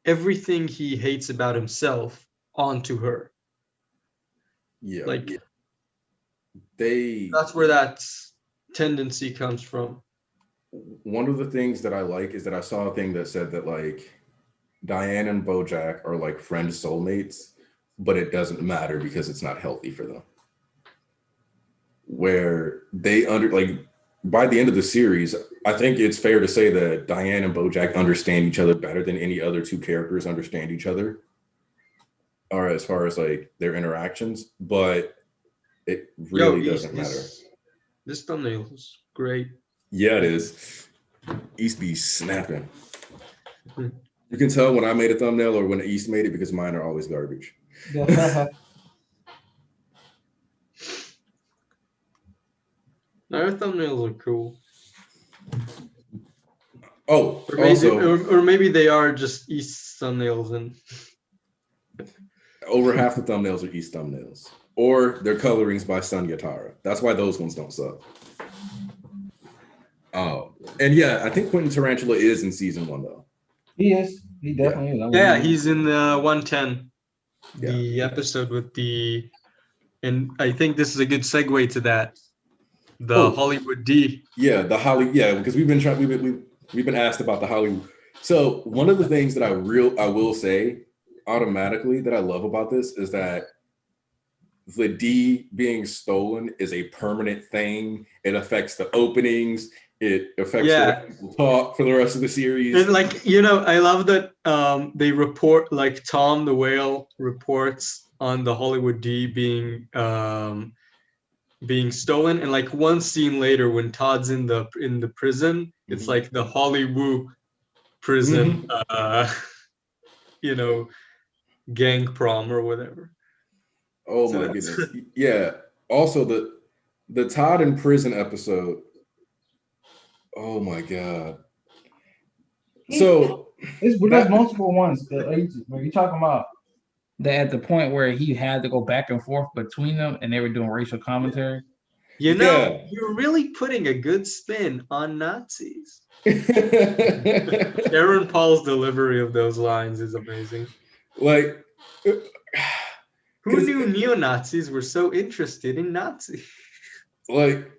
everything he hates about himself onto her. Yeah. Like that's where that tendency comes from. One of the things that I like is that I saw a thing that said that like Diane and Bojack are like friend soulmates, but it doesn't matter because it's not healthy for them. Where they by the end of the series, I think it's fair to say that Diane and Bojack understand each other better than any other two characters understand each other, or as far as like their interactions, but it really doesn't matter. This thumbnail is great. Yeah, it is. East be snapping. You can tell when I made a thumbnail or when East made it because mine are always garbage. Our thumbnails are cool. Oh, or maybe they are just East thumbnails, and over half the thumbnails are East thumbnails, or they're colorings by Sonia Tara. That's why those ones don't suck. Oh, and yeah, I think Quentin Tarantula is in season 1 though. He is. He definitely is. Yeah, he's in the 110, the episode with and I think this is a good segue to that. The Hollywood D. Yeah, because we've been asked about the Hollywood. So one of the things that I will say automatically that I love about this is that the D being stolen is a permanent thing. It affects the openings. It affects the way people talk for the rest of the series. And I love that they report, like Tom the Whale reports on the Hollywood D being stolen, and like one scene later when Todd's in the prison, it's like the Hollywood prison, gang prom or whatever. Oh my goodness. Yeah. Also the Todd in prison episode. Oh my God. So there's multiple ones. When you're talking about that at the point where he had to go back and forth between them and they were doing racial commentary. You're really putting a good spin on Nazis. Aaron Paul's delivery of those lines is amazing. Like, who knew neo-Nazis were so interested in Nazis? Like,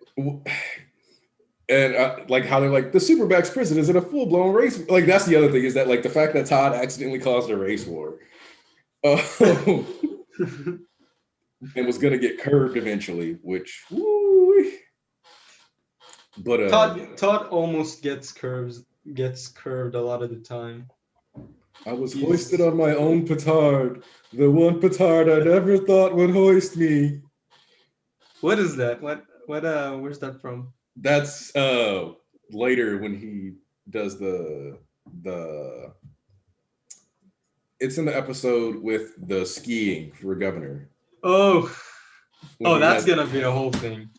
and like how they're like, the Supermax prison is in a full-blown race. Like, that's the other thing, is that like the fact that Todd accidentally caused a race war and was gonna get curved eventually, which but Todd almost gets curved a lot of the time. I was He's- hoisted on my own petard, the one petard I never thought would hoist me. What is that? Where's that from? That's later when he does the it's in the episode with the skiing for governor. Oh, When he that's has- gonna be a whole thing.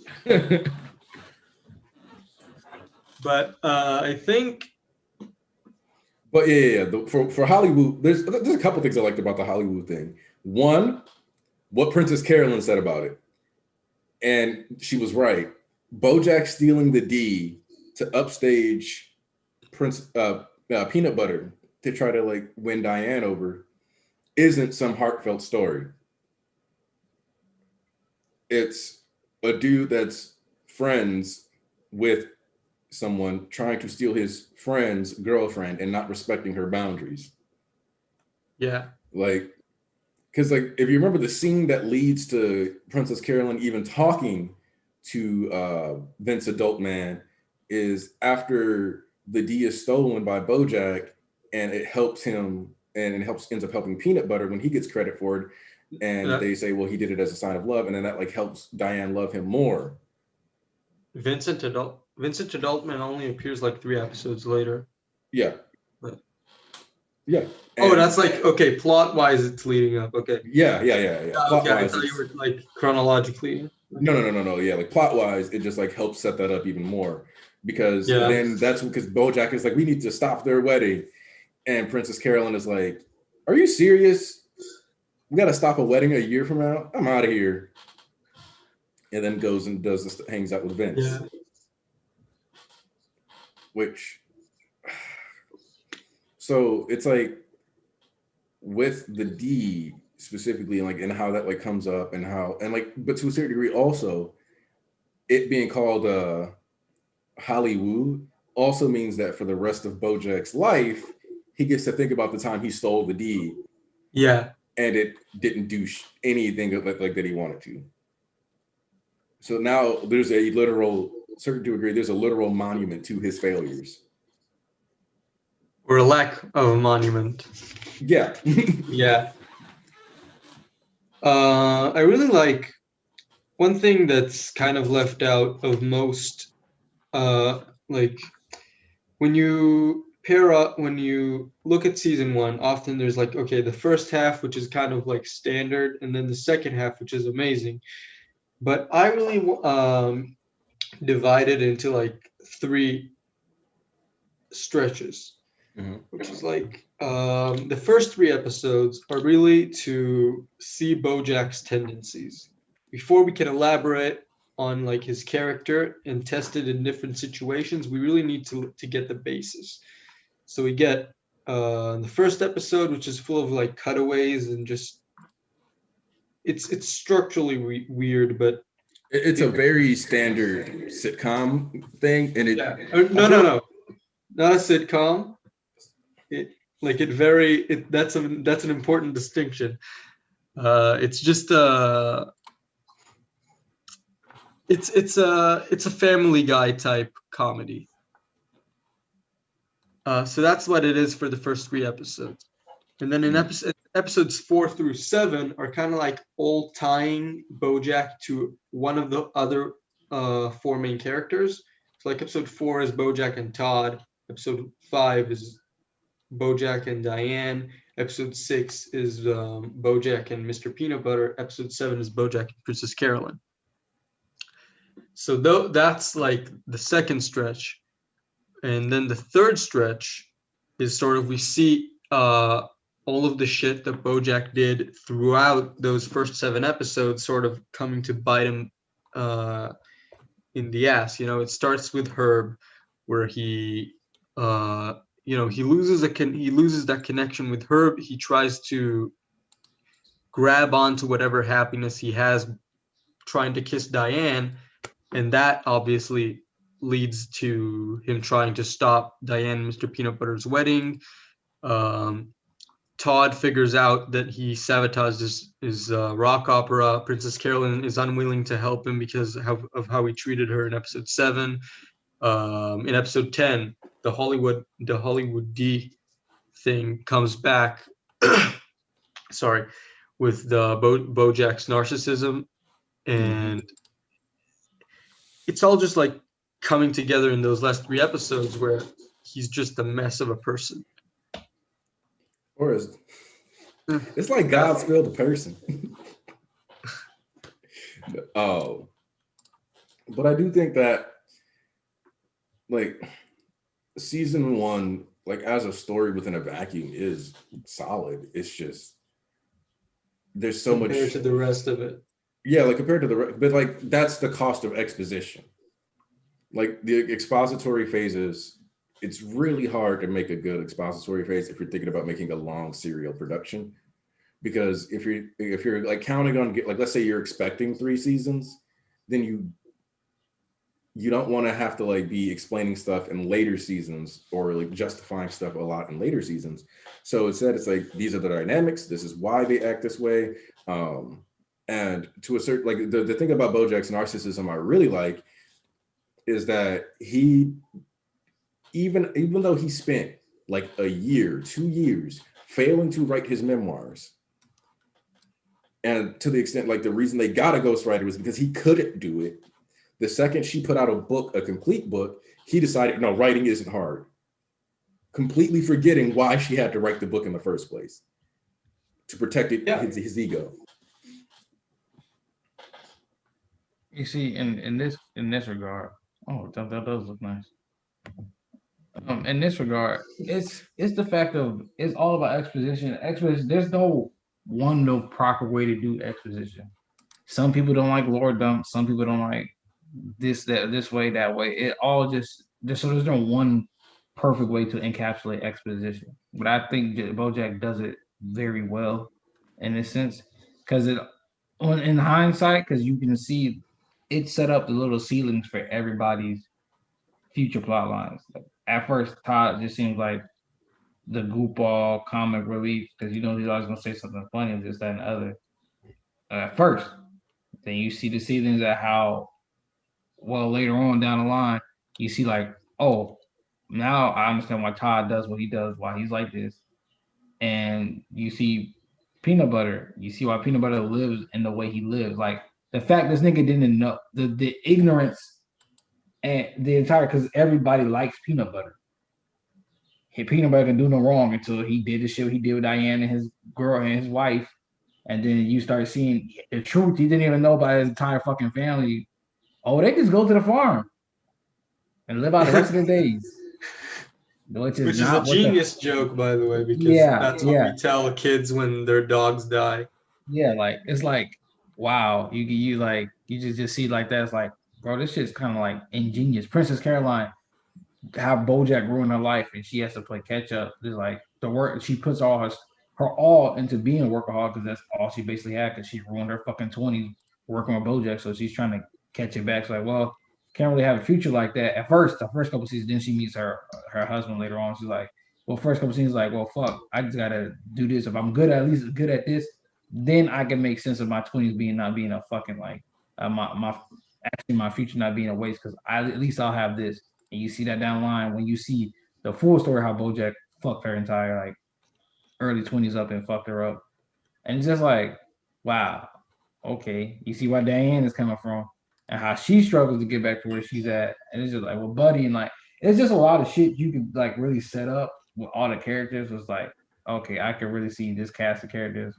But I think But yeah. For Hollywood, there's a couple things I liked about the Hollywood thing. One, what Princess Carolyn said about it, and she was right. Bojack stealing the D to upstage Peanut Butter to try to like win Diane over isn't some heartfelt story. It's a dude that's friends with someone trying to steal his friend's girlfriend and not respecting her boundaries. yeah. Like, because like if you remember the scene that leads to Princess Carolyn even talking to Vince Adult Man is after the D is stolen by Bojack, and it helps him and it ends up helping Peanut Butter when he gets credit for it. And Yeah. they say, well, he did it as a sign of love, and then that like helps Diane love him more. Vincent Adultman only appears like 3 episodes later. Yeah. But- Yeah. Oh, And- that's like okay. Plot wise, it's leading up. Okay. yeah. Okay, I Plot-wise, thought you it's- were like chronologically. No. Yeah, like plot wise, it just like helps set that up even more because Yeah. then that's because Bojack is like, we need to stop their wedding, and Princess Carolyn is like, are you serious? We got to stop a wedding a year from now? I'm out of here. And then goes and does this, hangs out with Vince, Yeah. which so it's like with the D specifically, like and how that like comes up and how and like but to a certain degree also it being called Hollywood also means that for the rest of Bojack's life he gets to think about the time he stole the D Yeah. and it didn't do anything like that he wanted to. So now there's a literal, certain to agree, there's a literal monument to his failures. Or a lack of a monument. Yeah. Yeah. I really like one thing that's kind of left out of most, like when you when you look at season 1, often there's like, okay, the first half, which is kind of like standard, and then the second half, which is amazing. But I really divided into like 3 stretches, which is like the first 3 episodes are really to see Bojack's tendencies before we can elaborate on like his character and test it in different situations. We really need to get the basis. So we get the first episode, which is full of like cutaways and just it's structurally weird, but It's a very standard sitcom thing. And it, yeah. No, not a sitcom. That's an important distinction. It's just it's a Family Guy type comedy. So that's what it is for the first 3 episodes, and then in episodes 4 through 7 are kind of like all tying Bojack to one of the other 4 main characters. So like episode 4 is Bojack and Todd. Episode 5 is Bojack and Diane. Episode 6 is Bojack and Mr. Peanut Butter. Episode 7 is Bojack and Princess Carolyn. So that's like the second stretch. And then the third stretch is sort of we see all of the shit that Bojack did throughout those first 7 episodes sort of coming to bite him in the ass. You know, it starts with Herb where he he loses that connection with Herb. He tries to grab onto whatever happiness he has trying to kiss Diane, and that obviously leads to him trying to stop Diane and Mr. Peanut Butter's wedding. Todd figures out that he sabotaged his rock opera. Princess Carolyn is unwilling to help him because of how he treated her in episode 7. In episode 10, the Hollywood D thing comes back. Sorry, with the Bojack's narcissism, and it's all just like coming together in those last 3 episodes where he's just a mess of a person. Or is it's like God spilled a person. Oh, but I do think that like season 1, like as a story within a vacuum, is solid. It's just there's so compared much to the rest of it. Yeah, like compared to but like that's the cost of exposition. Like the expository phases, it's really hard to make a good expository phase if you're thinking about making a long serial production. Because if you're like counting on like let's say you're expecting 3 seasons, then you don't want to have to like be explaining stuff in later seasons or like justifying stuff a lot in later seasons. So instead it's like these are the dynamics, this is why they act this way. And to a certain like the thing about Bojack's narcissism I really like is that he even though he spent like a year, 2 years failing to write his memoirs, and to the extent like the reason they got a ghostwriter was because he couldn't do it. The second she put out a complete book, he decided no, writing isn't hard, completely forgetting why she had to write the book in the first place, to protect his ego. You see, in this regard, that does look nice. In this regard, it's the fact of it's all about exposition. Exposition. There's no proper way to do exposition. Some people don't like lore dumps. Some people don't like this way, that way. It all just so there's no one perfect way to encapsulate exposition. But I think Bojack does it very well in this sense because in hindsight, because you can see it set up the little ceilings for everybody's future plot lines. Like, at first, Todd just seems like the goofball comic relief because he's always gonna say something funny and this, that, and the other. At first, then you see the ceilings at how later on down the line you see like, oh, now I understand why Todd does what he does, why he's like this, and you see Peanut Butter. You see why Peanut Butter lives in the way he lives. Like the fact this nigga didn't know the ignorance and the entire because everybody likes Peanut Butter. Peanut Butter can do no wrong until he did the shit he did with Diane and his girl and his wife, and then you start seeing the truth. He didn't even know about his entire fucking family. Oh, they just go to the farm and live out the rest of their days. Which is a genius joke, by the way, because that's what we tell kids when their dogs die. Yeah, like it's like, wow, you like you just see like that. It's like, bro, this shit's kind of like ingenious. Princess Caroline, how Bojack ruined her life and she has to play catch up. There's like the work she puts all her all into being a workaholic because that's all she basically had because she ruined her fucking 20s working with Bojack. So she's trying to catch it back. It's like, well, can't really have a future like that. At first, the first couple seasons, then she meets her husband later on. She's like, well, first couple seasons, like, well, fuck, I just gotta do this. If I'm at least good at this, then I can make sense of my 20s not being a fucking like my future not being a waste because at least I'll have this. And you see that down the line when you see the full story how Bojack fucked her entire like early 20s up and fucked her up. And it's just like, wow, okay. You see where Diane is coming from and how she struggles to get back to where she's at. And it's just like, well, Buddy, and like, it's just a lot of shit you could like really set up with all the characters. Was like, okay, I can really see this cast of characters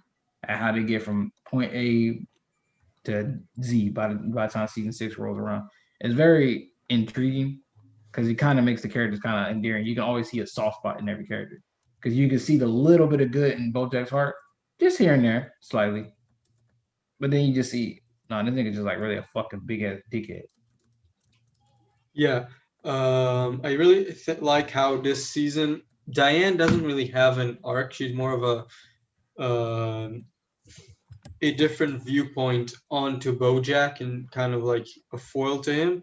and how they get from point A to Z by the time season 6 rolls around. It's very intriguing because it kind of makes the characters kind of endearing. You can always see a soft spot in every character because you can see the little bit of good in Bojack's heart, just here and there, slightly. But then you just see, no, this nigga just like really a fucking big ass dickhead. Yeah, I really like how this season Diane doesn't really have an arc. She's more of a different viewpoint onto Bojack and kind of like a foil to him.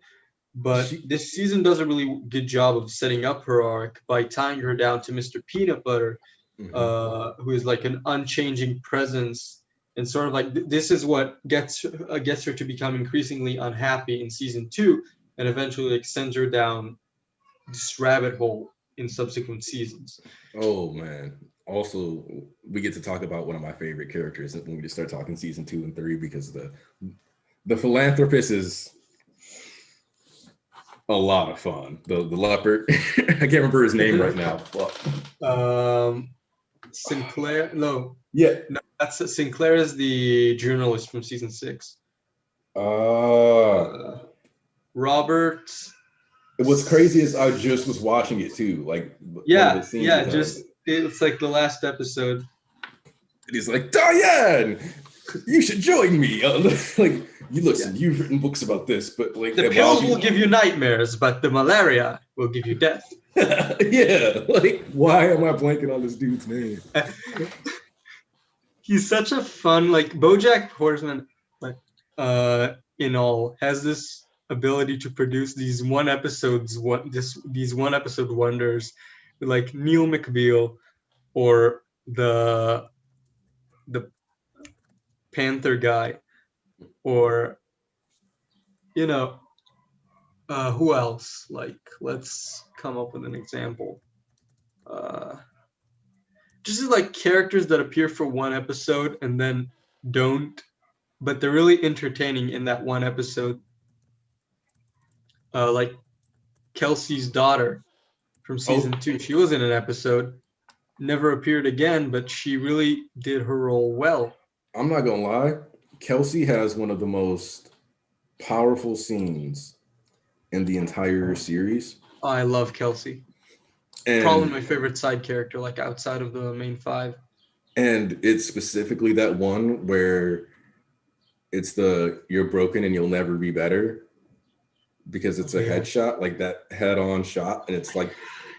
But this season does a really good job of setting up her arc by tying her down to Mr. Peanut Butter, who is like an unchanging presence, and sort of like this is what gets her to become increasingly unhappy in season 2, and eventually like sends her down this rabbit hole in subsequent seasons. Oh man. Also, we get to talk about one of my favorite characters when we just start talking season 2 and 3, because the philanthropist is a lot of fun. The leopard. I can't remember his name right now. Sinclair. No, Yeah. that's Sinclair is the journalist from season 6. Robert. What's crazy is I just was watching it too. Like one of the scenes was just it's like the last episode. and he's like, Diane, you should join me. Like, you listen, you've written books about this, but like the pills will give you nightmares, but the malaria will give you death. Yeah, like why am I blanking on this dude's name? He's such a fun, like Bojack Horseman, like in all has this ability to produce these one episode wonders, like Neil McBeal or the Panther guy, or who else? Like, let's come up with an example. Just like characters that appear for one episode and then don't, but they're really entertaining in that one episode. Like Kelsey's daughter from season 2. She was in an episode, never appeared again, but she really did her role well. I'm not gonna lie, Kelsey has one of the most powerful scenes in the entire series. I love Kelsey. And probably my favorite side character, like outside of the main 5. And it's specifically that one where it's you're broken and you'll never be better, because it's a headshot, like that head-on shot, and it's like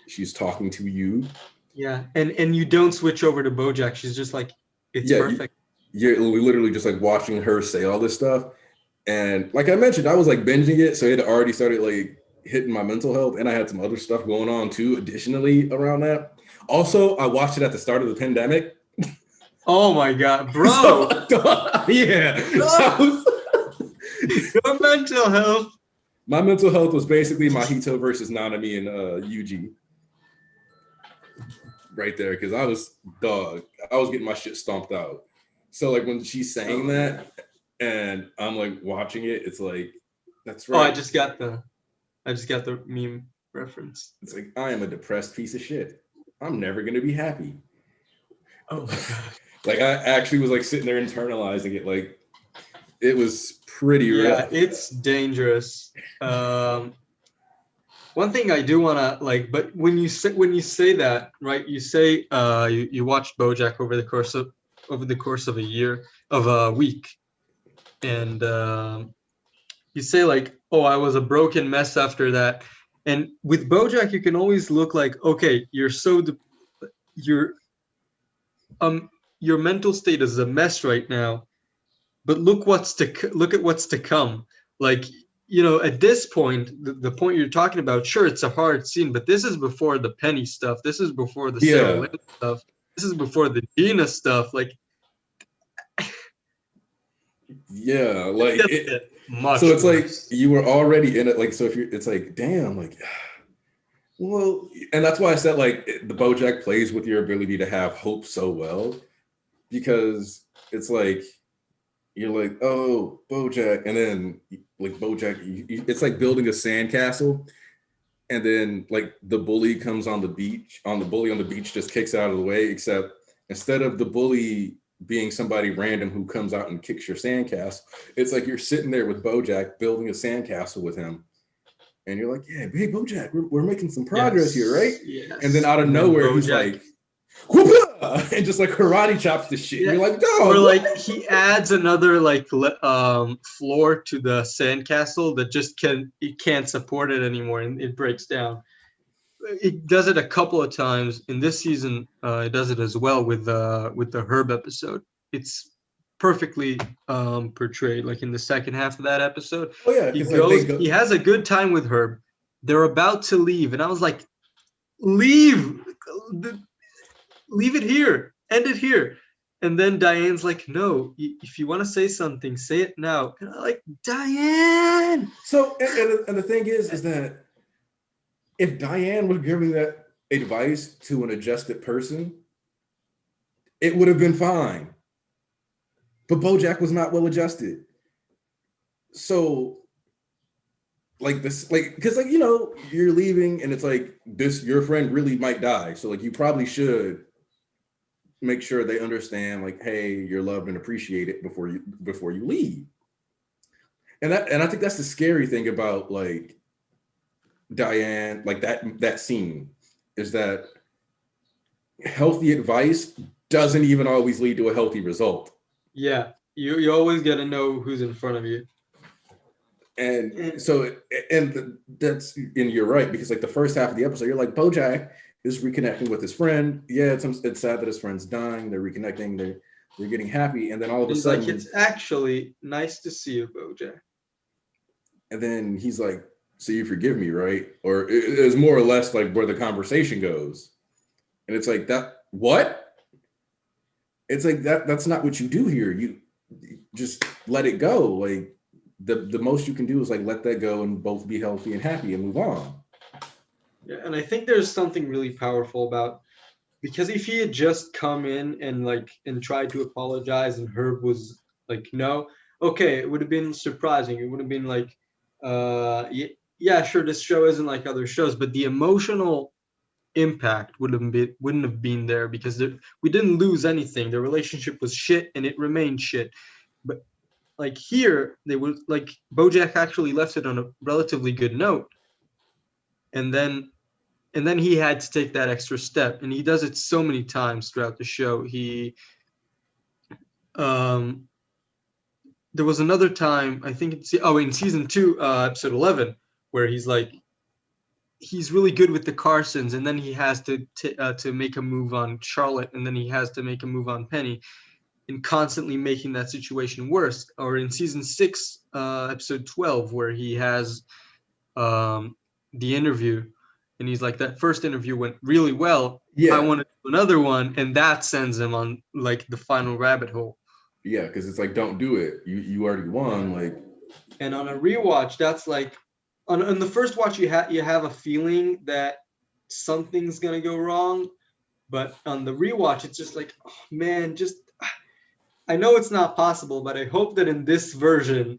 she's talking to you. Yeah, and you don't switch over to Bojack. She's just like, it's perfect. You're literally just like watching her say all this stuff. And like I mentioned, I was like binging it, so it had already started like hitting my mental health, and I had some other stuff going on too additionally around that. Also, I watched it at the start of the pandemic. Oh my god, bro. Yeah. Your mental health. My mental health was basically Mahito versus Nanami and Yuji. Right there, because I was getting my shit stomped out. So like when she's saying that and I'm like watching it, it's like, that's right. Oh, I just got the meme reference. It's like, I am a depressed piece of shit. I'm never gonna be happy. Oh my god. Like I actually was like sitting there internalizing it. Like it was pretty rough. It's dangerous. One thing I do wanna like, but when you say that, right? You say you watched BoJack over the course of a week, and you say like, oh, I was a broken mess after that. And with BoJack, you can always look like, okay, your mental state is a mess right now, but look at what's to come. Like, at this point, the point you're talking about, sure, it's a hard scene, but this is before the Penny stuff. This is before the Sarah Lynn stuff. This is before the Gina stuff. Like, yeah, like much so it's worse. like you were already in it. Like, so it's like, damn, like, well, and that's why I said like the BoJack plays with your ability to have hope so well, because it's like you're like, oh, BoJack, and then like BoJack, it's like building a sandcastle, and then like the bully comes on the beach, just kicks out of the way, except instead of the bully being somebody random who comes out and kicks your sandcastle, it's like you're sitting there with BoJack building a sandcastle with him, and you're like, yeah, hey BoJack, we're making some progress here, right? Yes. And then out of nowhere, he's like, whoop-ah! And just like karate chops the shit. Yeah. You're like, no. Or like he adds another like floor to the sandcastle that just can't support it anymore, and it breaks down. It does it a couple of times in this season. It does it as well with the Herb episode. It's perfectly portrayed. Like in the second half of that episode, he has a good time with Herb. They're about to leave, and I was like, leave it here, end it here. And then Diane's like, no, if you want to say something, say it now. And I'm like, Diane. So and the thing is that if Diane was giving that advice to an adjusted person, it would have been fine. But Bojack was not well adjusted. So like this, like, because like, you're leaving and it's like this, your friend really might die. So like you probably should make sure they understand, like, hey, you're loved and appreciated before you leave. And I think that's the scary thing about like Diane, like that scene, is that healthy advice doesn't even always lead to a healthy result. Yeah, you always got to know who's in front of you. And so, and you're right, because like the first half of the episode, you're like, Bojack is reconnecting with his friend. Yeah, it's sad that his friend's dying. They're reconnecting. They're getting happy, and then all of a sudden, like, it's actually nice to see you, Bojack. And then he's like, so you forgive me, right? Or it is more or less like where the conversation goes, and it's like that. What? It's like that's not what you do here. You just let it go. Like the most you can do is like let that go and both be healthy and happy and move on. Yeah, and I think there's something really powerful about, because if he had just come in and tried to apologize and Herb was like, no, okay, it would have been surprising. It would have been like, yeah, sure, this show isn't like other shows, but the emotional impact wouldn't have been there, because we didn't lose anything. The relationship was shit and it remained shit. But like here, they were like, Bojack actually left it on a relatively good note, and then he had to take that extra step, and he does it so many times throughout the show. There was another time, I think in season 2, episode 11, where he's like, he's really good with the Carsons, and then he has to make a move on Charlotte, and then he has to make a move on Penny, and constantly making that situation worse. Or in season 6, episode 12, where he has the interview, and he's like, that first interview went really well. Yeah. I want to do another one, and that sends him on like the final rabbit hole. Yeah, because it's like, don't do it. You already won. Like, and on a rewatch, that's like, on the first watch, you have a feeling that something's gonna go wrong, but on the rewatch, it's just like, oh man, I know it's not possible, but I hope that in this version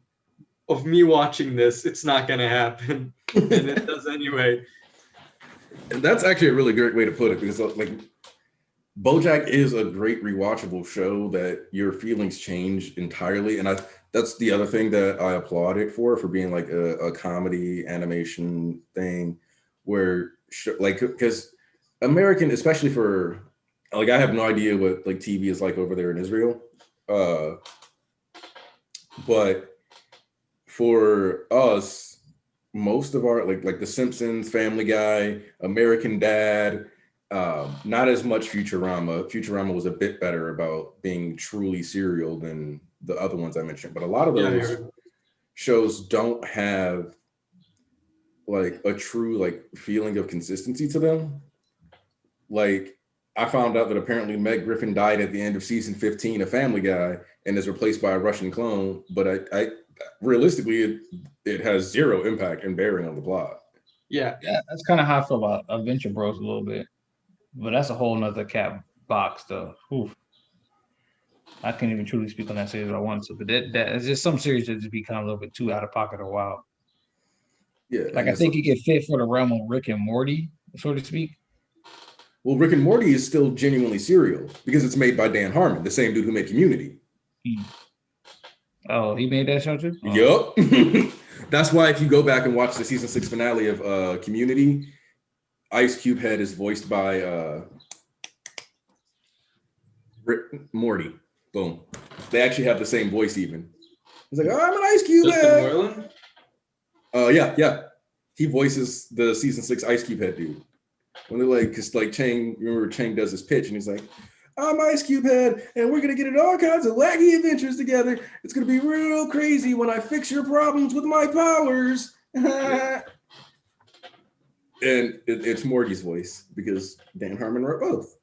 of me watching this, it's not gonna happen, and it does anyway. And that's actually a really great way to put it, because like Bojack is a great rewatchable show that your feelings change entirely, and that's the other thing that I applaud it for being like a comedy animation thing, where like, because American, especially for like, I have no idea what like TV is like over there in Israel, but for us, most of our like The Simpsons, Family Guy, American Dad, not as much Futurama. Futurama was a bit better about being truly serial than the other ones I mentioned, but a lot of those shows don't have like a true like feeling of consistency to them. Like, I found out that apparently Meg Griffin died at the end of season 15 of Family Guy and is replaced by a Russian clone, but I realistically it has zero impact and bearing on the plot. Yeah, that's kind of how I feel about Adventure Bros a little bit, but that's a whole nother cat box stuff. Oof. I can't even truly speak on that series if I wanted to, but that is just some series that just become a little bit too out of pocket or wild. Yeah, like I think you get fit for the realm of Rick and Morty, so to speak. Well, Rick and Morty is still genuinely serial because it's made by Dan Harmon, the same dude who made Community. Oh, he made that show too? Oh. Yup. That's why if you go back and watch the season 6 finale of Community, Ice Cube Head is voiced by Rick Morty. Boom. They actually have the same voice even. He's like, oh, I'm an Ice Cube Head. Yeah. He voices the season 6 Ice Cube Head dude. When they're like, because like Chang, remember Chang does his pitch and he's like, I'm Ice Cube Head and we're going to get in all kinds of wacky adventures together. It's going to be real crazy when I fix your problems with my powers. And it's Morty's voice because Dan Harmon wrote both.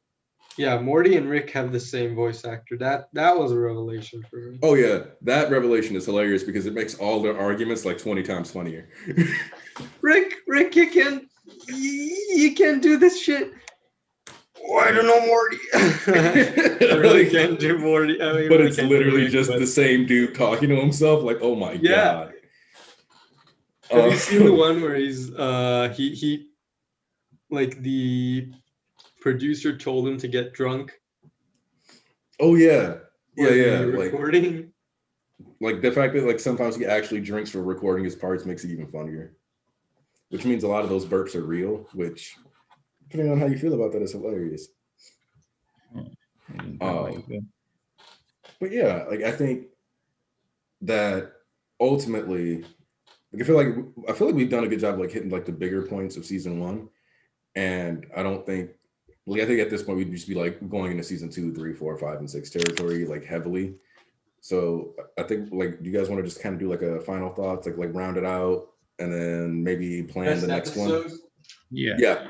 Yeah, Morty and Rick have the same voice actor. That was a revelation for me. Oh yeah, that revelation is hilarious because it makes all their arguments like 20 times funnier. Rick kicking. You can't do this shit. Oh, I don't know Morty. I really can't do Morty. I mean, But really it's can't do literally Rick, just but- the same dude talking to himself. Like, oh my Yeah. god. Have you seen the one where he's he like the producer told him to get drunk Oh yeah, for yeah. the recording? Like the fact that like sometimes he actually drinks for recording his parts makes it even funnier. Which means a lot of those burps are real. Which, depending on how you feel about that, is hilarious. But yeah, like I think that ultimately, like I feel like we've done a good job of like hitting like the bigger points of season 1, and I don't think like I think at this point we'd just be like going into season 2, 3, 4, 5, and 6 territory like heavily. So I think like do you guys want to just kind of do like a final thoughts, like round it out, and then maybe plan Best the next episode? one? Yeah. Yeah.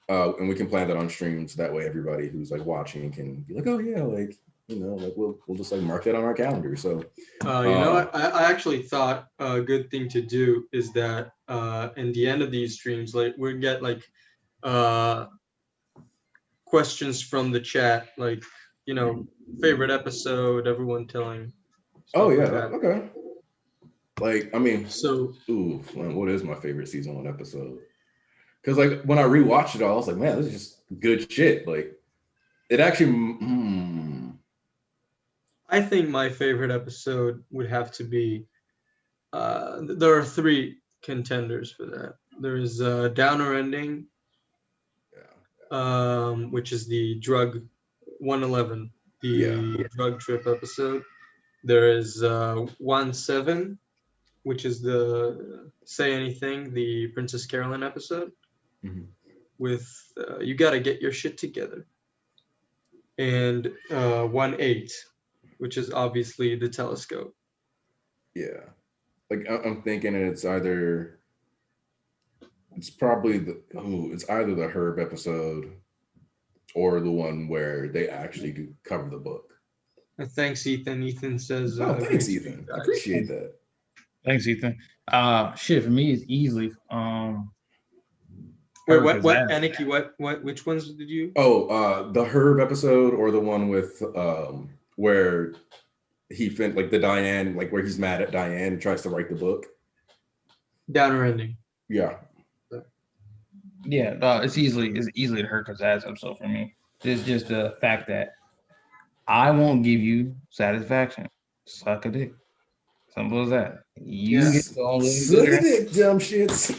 And we can plan that on streams. That way, everybody who's like watching can be like, "Oh yeah, like like we'll just like mark that on our calendar." So, You know what? I actually thought a good thing to do is that in the end of these streams, like we'd get like questions from the chat, like favorite episode, everyone telling. oh yeah, like that. okay. Like I mean, So ooh, what is my favorite season 1 episode? Because like when I rewatched it all, I was like, man, this is just good shit. Like it actually. I think my favorite episode would have to be. There are 3 contenders for that. There is Downer Ending, which is the drug 111, the drug trip episode. There is 1-7, which is the Say Anything, the Princess Carolyn episode, with You Gotta Get Your Shit Together. And 1-8, which is obviously the Telescope. Yeah. Like I'm thinking it's probably it's either the Herb episode or the one where they actually do cover the book. Thanks, Ethan. Ethan says, thanks, Ethan. I appreciate that. Thanks, Ethan. Shit, for me, it's easily. Wait, what, Aniki, which ones did you? Oh, the Herb episode or the one with where he like the Diane, like where he's mad at Diane and tries to write the book. Downer Ending. Yeah. Yeah, it's easily the Hurt Pizzazz episode for me. It's just the fact that I won't give you satisfaction. Suck a dick. Simple as that. You get to all suck a dick, dumb shits.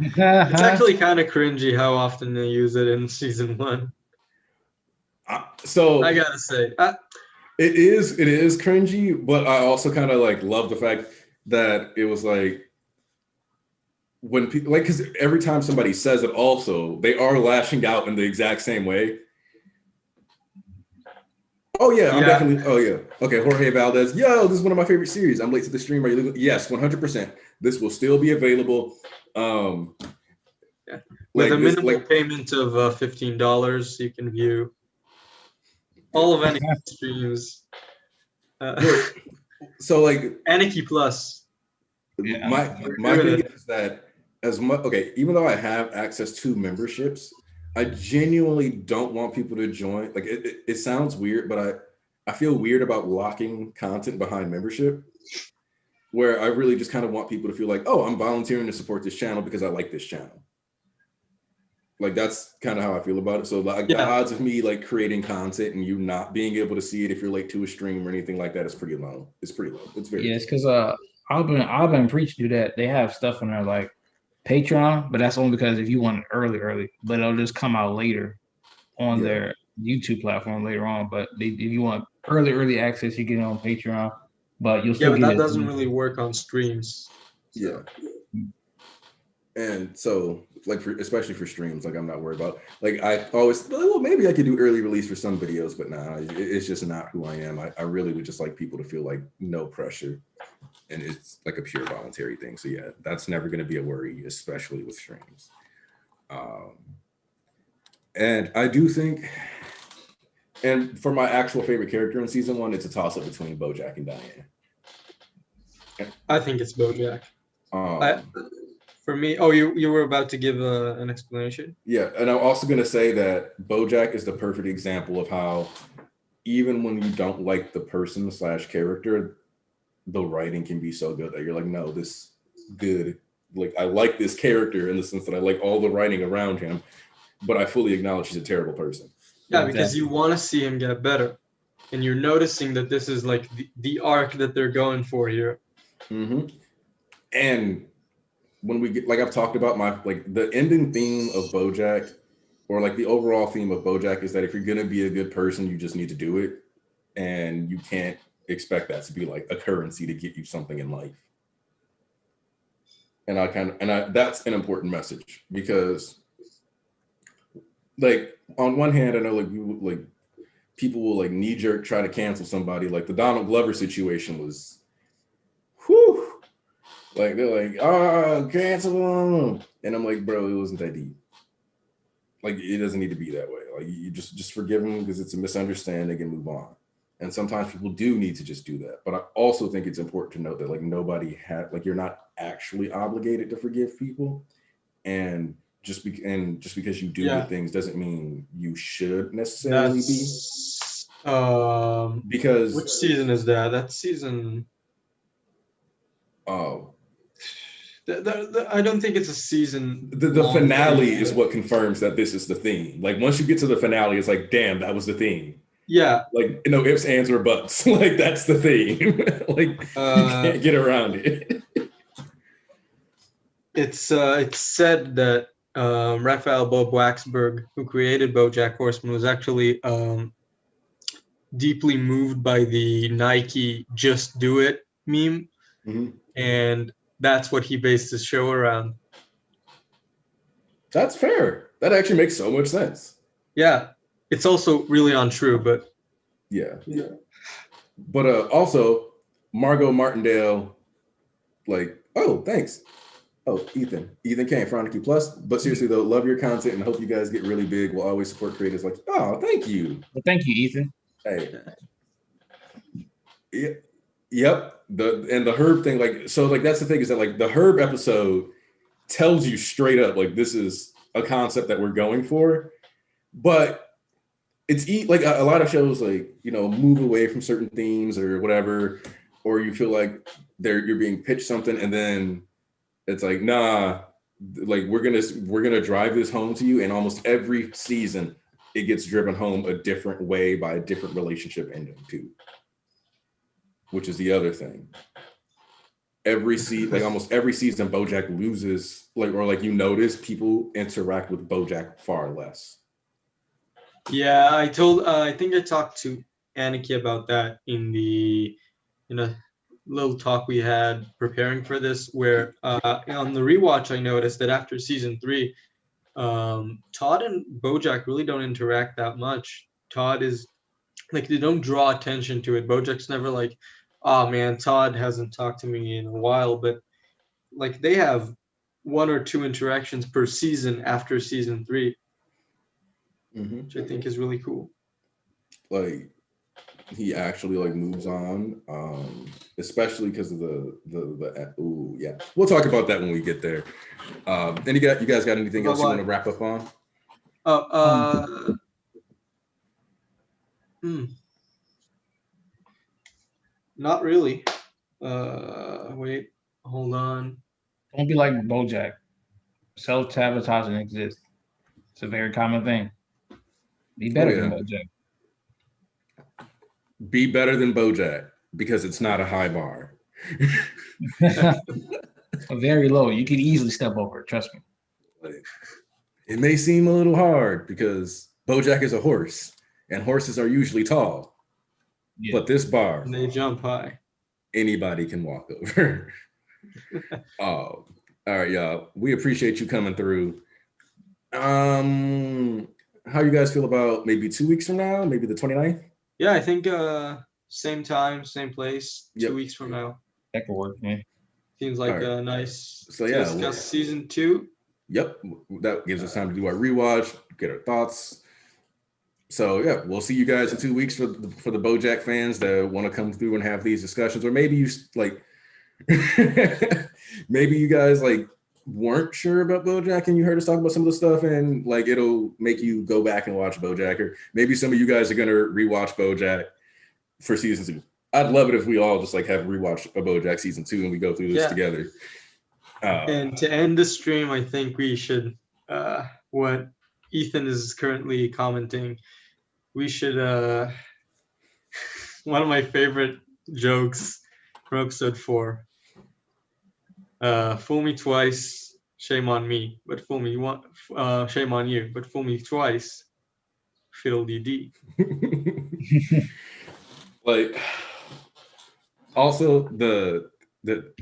It's actually kind of cringy how often they use it in season 1. So I gotta say, it is cringy, but I also kind of like love the fact that it was like when people like because every time somebody says it, also they are lashing out in the exact same way. Oh yeah, I'm definitely. Oh yeah, okay. Jorge Valdez. Yo, this is one of my favorite series. I'm late to the stream. Are you legal? Yes, 100%. This will still be available. With a minimal payment of $15, you can view all of Aniki streams. So like Aniki Plus. My thing is that as much even though I have access to memberships, I genuinely don't want people to join. Like it sounds weird, but I feel weird about locking content behind membership, where I really just kind of want people to feel like, oh, I'm volunteering to support this channel because I like this channel. Like that's kind of how I feel about it. So like the odds of me like creating content and you not being able to see it if you're late to a stream or anything like that is pretty low. It's pretty low. It's very it's because Alvin and Preach do that. They have stuff on there like Patreon, but that's only because if you want it early, but it'll just come out later on their YouTube platform later on. But if you want early access, you get it on Patreon. But you'll still but get that it. doesn't really work on streams. So. Yeah. And so, like, especially for streams, like, I'm not worried about. Like, I always, well, maybe I could do early release for some videos, but nah, it's just not who I am. I really would just like people to feel like no pressure, and it's like a pure voluntary thing. So yeah, that's never going to be a worry, especially with streams. And I do think, and for my actual favorite character in season 1, it's a toss up between Bojack and Diane. I think it's Bojack. For me, oh, you were about to give an explanation. Yeah, and I'm also gonna say that BoJack is the perfect example of how even when you don't like the person slash character, the writing can be so good that you're like, no, this good. Like I like this character in the sense that I like all the writing around him, but I fully acknowledge he's a terrible person. Yeah, because you want to see him get better, and you're noticing that this is like the arc that they're going for here. Mm-hmm. And when we get, like I've talked about my like the ending theme of BoJack, or like the overall theme of BoJack is that if you're gonna be a good person, you just need to do it, and you can't expect that to be like a currency to get you something in life. And that's an important message because, like, on one hand, I know like people will like knee jerk try to cancel somebody. Like the Donald Glover situation was, whew. Like they're like, oh, cancel him, and I'm like, bro, it wasn't that deep. Like it doesn't need to be that way. Like you just forgive him because it's a misunderstanding and move on. And sometimes people do need to just do that. But I also think it's important to note that like nobody had like you're not actually obligated to forgive people, and just because you do good things doesn't mean you should necessarily be. Because which season is that? That's season. Oh. I don't think it's a season. The finale is what confirms that this is the theme. Like once you get to the finale, it's like, damn, that was the theme. Yeah. Like no ifs, ands, or buts. Like that's the theme. Like you can't get around it. It's said that Raphael Bob Waxberg, who created BoJack Horseman, was actually deeply moved by the Nike "Just Do It" meme, and that's what he based his show around. That's fair. That actually makes so much sense. Yeah, it's also really untrue, but yeah. But also, Margot Martindale, like, oh, thanks. Oh, Ethan came Fronicky Plus. But seriously though, love your content and hope you guys get really big. We'll always support creators. Like, oh, thank you. Well, thank you, Ethan. Hey. Yep. The Herb thing, like, so like that's the thing is that like the Herb episode tells you straight up like this is a concept that we're going for, but it's like a lot of shows like, you know, move away from certain themes or whatever, or you feel like you're being pitched something and then it's like, nah, like we're gonna drive this home to you, and almost every season it gets driven home a different way by a different relationship ending too, which is the other thing. Almost every season, BoJack loses, or you notice people interact with BoJack far less. Yeah, I think I talked to Aniki about that in a little talk we had preparing for this, where on the rewatch I noticed that after season 3, Todd and BoJack really don't interact that much. Todd is like, they don't draw attention to it. BoJack's never like, oh man, Todd hasn't talked to me in a while, but like they have 1 or 2 interactions per season after season 3, which I think is really cool. Like he actually like moves on, especially because of the yeah. We'll talk about that when we get there. Then you guys got anything else you want to wrap up on? Not really. Wait, hold on. Don't be like BoJack. Self-sabotaging exists. It's a very common thing. Be better than BoJack. Be better than BoJack because it's not a high bar. Very low. You can easily step over it. Trust me. Like, it may seem a little hard because BoJack is a horse, and horses are usually tall. Yeah. But this bar, and they jump high. Anybody can walk over. Oh, all right, y'all. We appreciate you coming through. How you guys feel about maybe 2 weeks from now, maybe the 29th? Yeah, I think same time, same place, 2 weeks from now. That could work, man. Seems like a nice discuss season 2. Yep, that gives us time to do our rewatch, get our thoughts. So yeah, we'll see you guys in 2 weeks for the BoJack fans that want to come through and have these discussions, or maybe you like, maybe you guys like weren't sure about BoJack and you heard us talk about some of the stuff, and like it'll make you go back and watch BoJack, or maybe some of you guys are gonna rewatch BoJack for season 2. I'd love it if we all just like have rewatched a BoJack season 2 and we go through this together. And to end the stream, I think we should, what Ethan is currently commenting, we should, one of my favorite jokes from episode 4. Fool me twice, shame on me, but fool me once, shame on you, but fool me twice, fiddle-dee-dee. Like, also the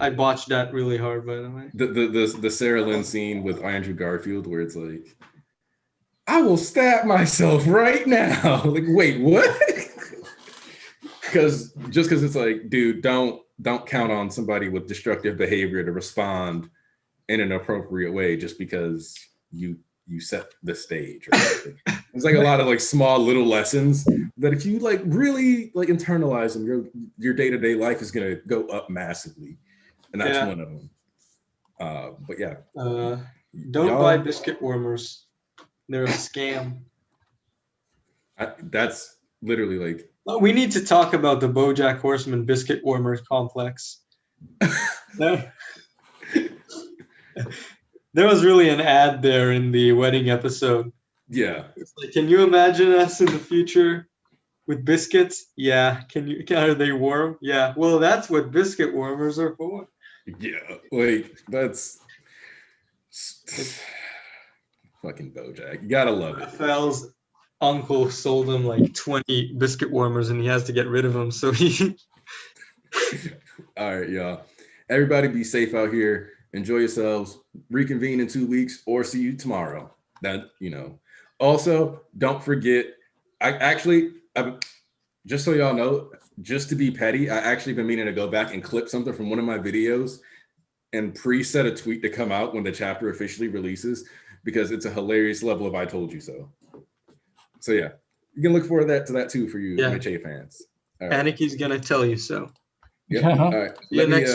I botched that really hard, by the way. The Sarah Lynn scene with Andrew Garfield, where it's like, I will stab myself right now. Like, wait, what? Because it's like, dude, don't count on somebody with destructive behavior to respond in an appropriate way just because you set the stage. Right? There's like a lot of like small little lessons that if you like really like internalize them, your day-to-day life is gonna go up massively, and that's one of them. But yeah, don't buy biscuit warmers. They're a scam. That's literally like. We need to talk about the Bojack Horseman biscuit warmer complex. There was really an ad there in the wedding episode. Yeah. It's like, can you imagine us in the future with biscuits? Yeah. Are they warm? Yeah. Well, that's what biscuit warmers are for. Yeah. Like, that's fucking Bojack. You gotta love it. Raphael's uncle sold him like 20 biscuit warmers and he has to get rid of them. So he. All right, y'all. Everybody be safe out here. Enjoy yourselves. Reconvene in 2 weeks or see you tomorrow. That, Also, don't forget, just so y'all know, just to be petty, I actually been meaning to go back and clip something from one of my videos and preset a tweet to come out when the chapter officially releases, because it's a hilarious level of I told you so. So yeah, you can look forward to that too for you MHA fans. All right. Aniki's gonna tell you so. Yeah. All right. See you next